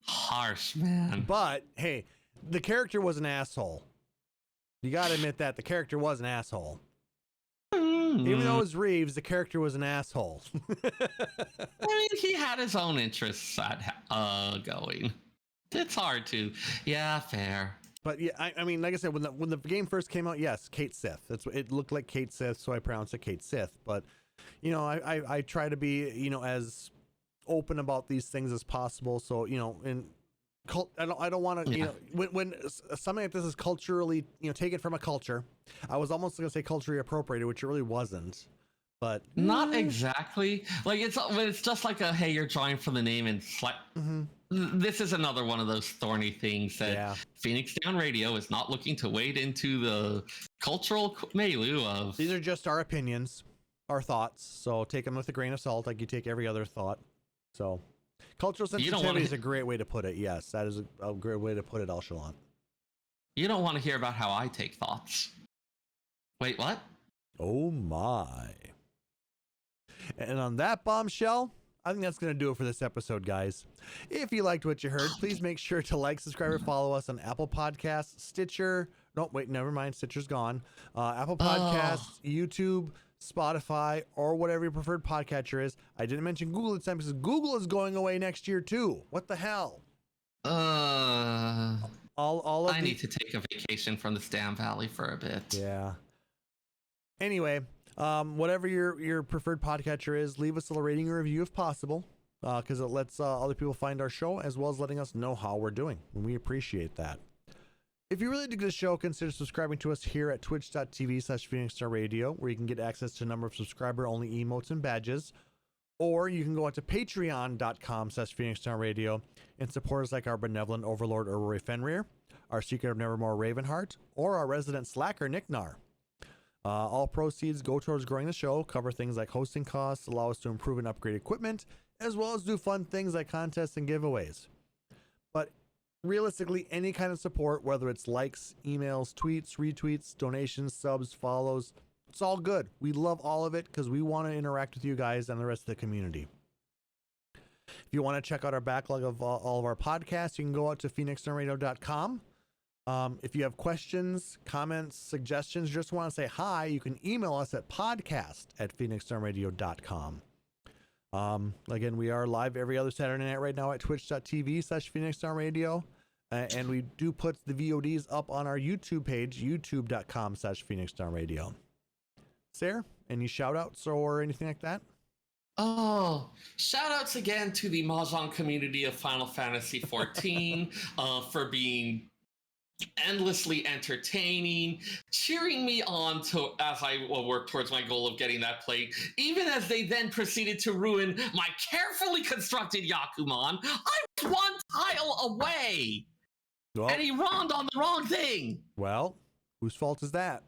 Harsh, man. But hey, the character was an asshole. You gotta admit that the character was an asshole. Even though it was Reeves, the character was an asshole. I mean, he had his own interests going. It's hard to, yeah, fair. But yeah, I mean, like I said, when the game first came out, yes, Kate Sith. It looked like Kate Sith, so I pronounced it Kate Sith. But you know, I try to be as open about these things as possible. So I don't want to, when something like this is culturally, taken from a culture, I was almost going to say culturally appropriated, which it really wasn't, but not exactly. Like it's just like hey, you're drawing from the name and this is another one of those thorny things that Phoenix Down Radio is not looking to wade into the cultural milieu of. These are just our opinions, our thoughts. So take them with a grain of salt, like you take every other thought. So. Cultural sensitivity is a great way to put it. Yes, that is a great way to put it, Alshalon. You don't want to hear about how I take thoughts. Wait, what? Oh my. And on that bombshell, I think that's going to do it for this episode, guys. If you liked what you heard, please make sure to like, subscribe, or follow us on Apple Podcasts, Stitcher. No, wait, never mind. Stitcher's gone. Apple Podcasts, YouTube, Spotify, or whatever your preferred podcatcher is. I didn't mention Google this time because Google is going away next year too. What the hell? I need to take a vacation from the Stam Valley for a bit. Yeah. Anyway, whatever your preferred podcatcher is, leave us a rating or review if possible, because it lets other people find our show as well as letting us know how we're doing. And we appreciate that. If you really dig this show, consider subscribing to us here at twitch.tv/PhoenixStarRadio, where you can get access to a number of subscriber-only emotes and badges. Or you can go out to patreon.com/PhoenixDownRadio and support us like our benevolent overlord Urwari Fenrir, our Secret of Nevermore Ravenheart, or our resident slacker Nick Nar. All proceeds go towards growing the show, cover things like hosting costs, allow us to improve and upgrade equipment, as well as do fun things like contests and giveaways. But realistically, any kind of support, whether it's likes, emails, tweets, retweets, donations, subs, follows, it's all good. We love all of it because we want to interact with you guys and the rest of the community. If you want to check out our backlog of all of our podcasts, you can go out to phoenixdownradio.com. If you have questions, comments, suggestions, just want to say hi, you can email us at podcast@phoenixdownradio.com. Again, we are live every other Saturday night right now at twitch.tv/PhoenixDownRadio. And we do put the VODs up on our YouTube page, youtube.com/PhoenixDownRadio. Seyrr, any shout outs or anything like that? Oh, shout outs again to the Mahjong community of Final Fantasy XIV for being endlessly entertaining, cheering me on to as I work towards my goal of getting that plate, even as they then proceeded to ruin my carefully constructed Yakuman. I was one tile away, and he wronged on the wrong thing. Well, whose fault is that?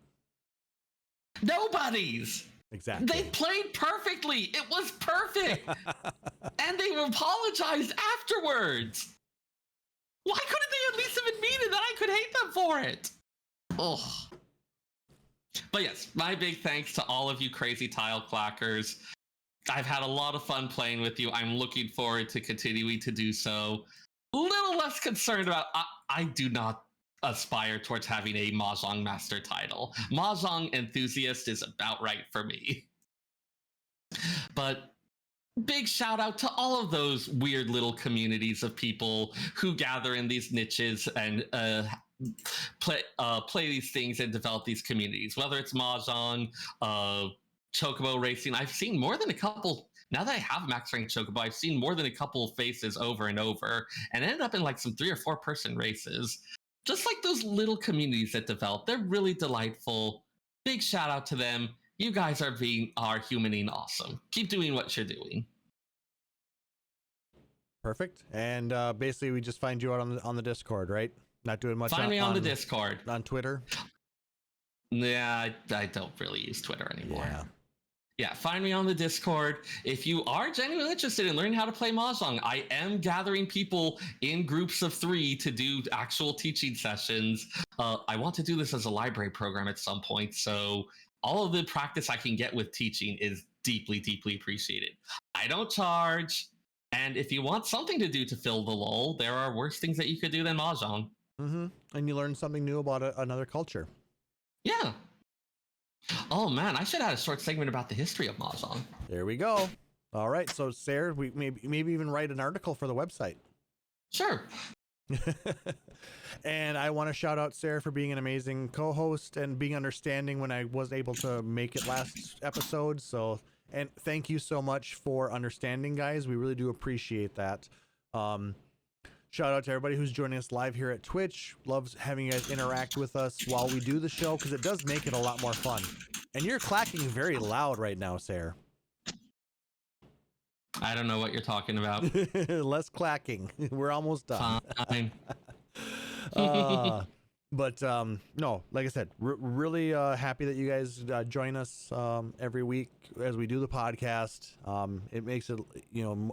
Nobody's. Exactly. They played perfectly. It was perfect. And they apologized afterwards. Why couldn't they at least have admitted that I could hate them for it? Oh. But yes, my big thanks to all of you crazy tile clackers. I've had a lot of fun playing with you. I'm looking forward to continuing to do so. A little less concerned about... I do not aspire towards having a Mahjong Master title. Mahjong Enthusiast is about right for me. But big shout out to all of those weird little communities of people who gather in these niches and play these things and develop these communities, whether it's Mahjong, Chocobo racing. I've seen more than a couple. Now that I have max rank Chocobo, I've seen more than a couple faces over and over, and ended up in like some 3 or 4 person races. Just like those little communities that develop, they're really delightful. Big shout out to them. You guys are humaning awesome. Keep doing what you're doing. Perfect. And basically, we just find you out on the Discord, right? Not doing much. Find me on the Discord. On Twitter. Yeah, I don't really use Twitter anymore. Yeah, find me on the Discord. If you are genuinely interested in learning how to play Mahjong, I am gathering people in groups of 3 to do actual teaching sessions. I want to do this as a library program at some point, so all of the practice I can get with teaching is deeply, deeply appreciated. I don't charge, and if you want something to do to fill the lull, there are worse things that you could do than Mahjong. Mm-hmm. And you learn something new about another culture. Yeah. Oh man, I should have had a short segment about the history of Mahjong. There we go. All right, so Seyrr, we maybe even write an article for the website. Sure. And I want to shout out Seyrr for being an amazing co-host and being understanding when I wasn't able to make it last episode. So, and thank you so much for understanding, guys. We really do appreciate that. Shout out to everybody who's joining us live here at Twitch. Loves having you guys interact with us while we do the show, because it does make it a lot more fun. And you're clacking very loud right now, Seyrr. I don't know what you're talking about. Less clacking. We're almost done. Fine. But no, like I said, really happy that you guys join us every week as we do the podcast. It makes it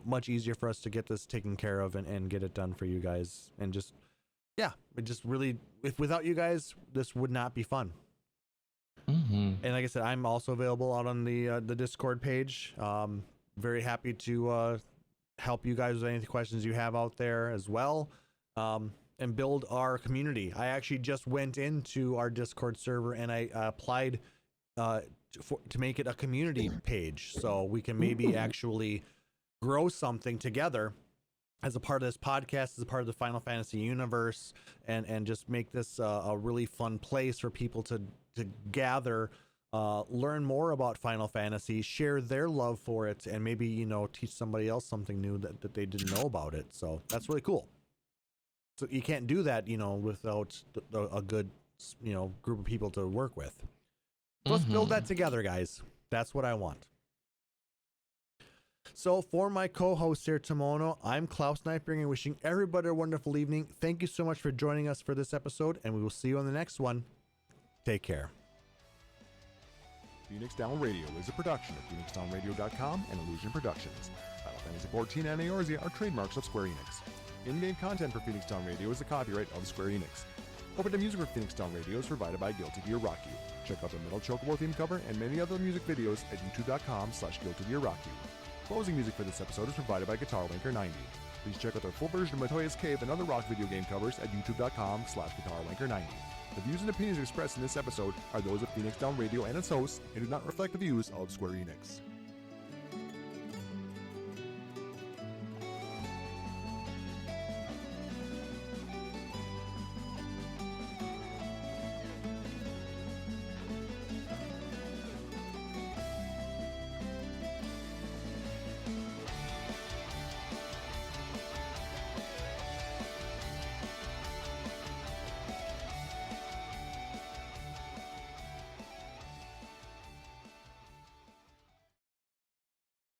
much easier for us to get this taken care of and get it done for you guys. And just it just really, if without you guys, this would not be fun. Mm-hmm. And like I said, I'm also available out on the Discord page. Very happy to help you guys with any questions you have out there as well. And build our community. I actually just went into our Discord server and I applied to make it a community page, so we can maybe actually grow something together as a part of this podcast, as a part of the Final Fantasy universe, and just make this a really fun place for people to gather, learn more about Final Fantasy, share their love for it, and maybe teach somebody else something new that they didn't know about it. So that's really cool. So you can't do that, without a good, group of people to work with. So let's build that together, guys. That's what I want. So for my co-host here, Tomono, I'm Klaus Nightbringer, wishing everybody a wonderful evening. Thank you so much for joining us for this episode, and we will see you on the next one. Take care. Phoenix Down Radio is a production of PhoenixDownRadio.com and Illusion Productions. Final Fantasy XIV and Eorzea are trademarks of Square Enix. In-game content for Phoenix Down Radio is the copyright of Square Enix. Opening music for Phoenix Down Radio is provided by Guilty Gear Rock You. Check out the Metal Chocobo theme cover and many other music videos at youtube.com/Guilty Gear Rock You. Closing music for this episode is provided by Guitar Wanker 90. Please check out their full version of Matoya's Cave and other rock video game covers at youtube.com/Guitar Wanker 90. The views and opinions expressed in this episode are those of Phoenix Down Radio and its hosts and do not reflect the views of Square Enix.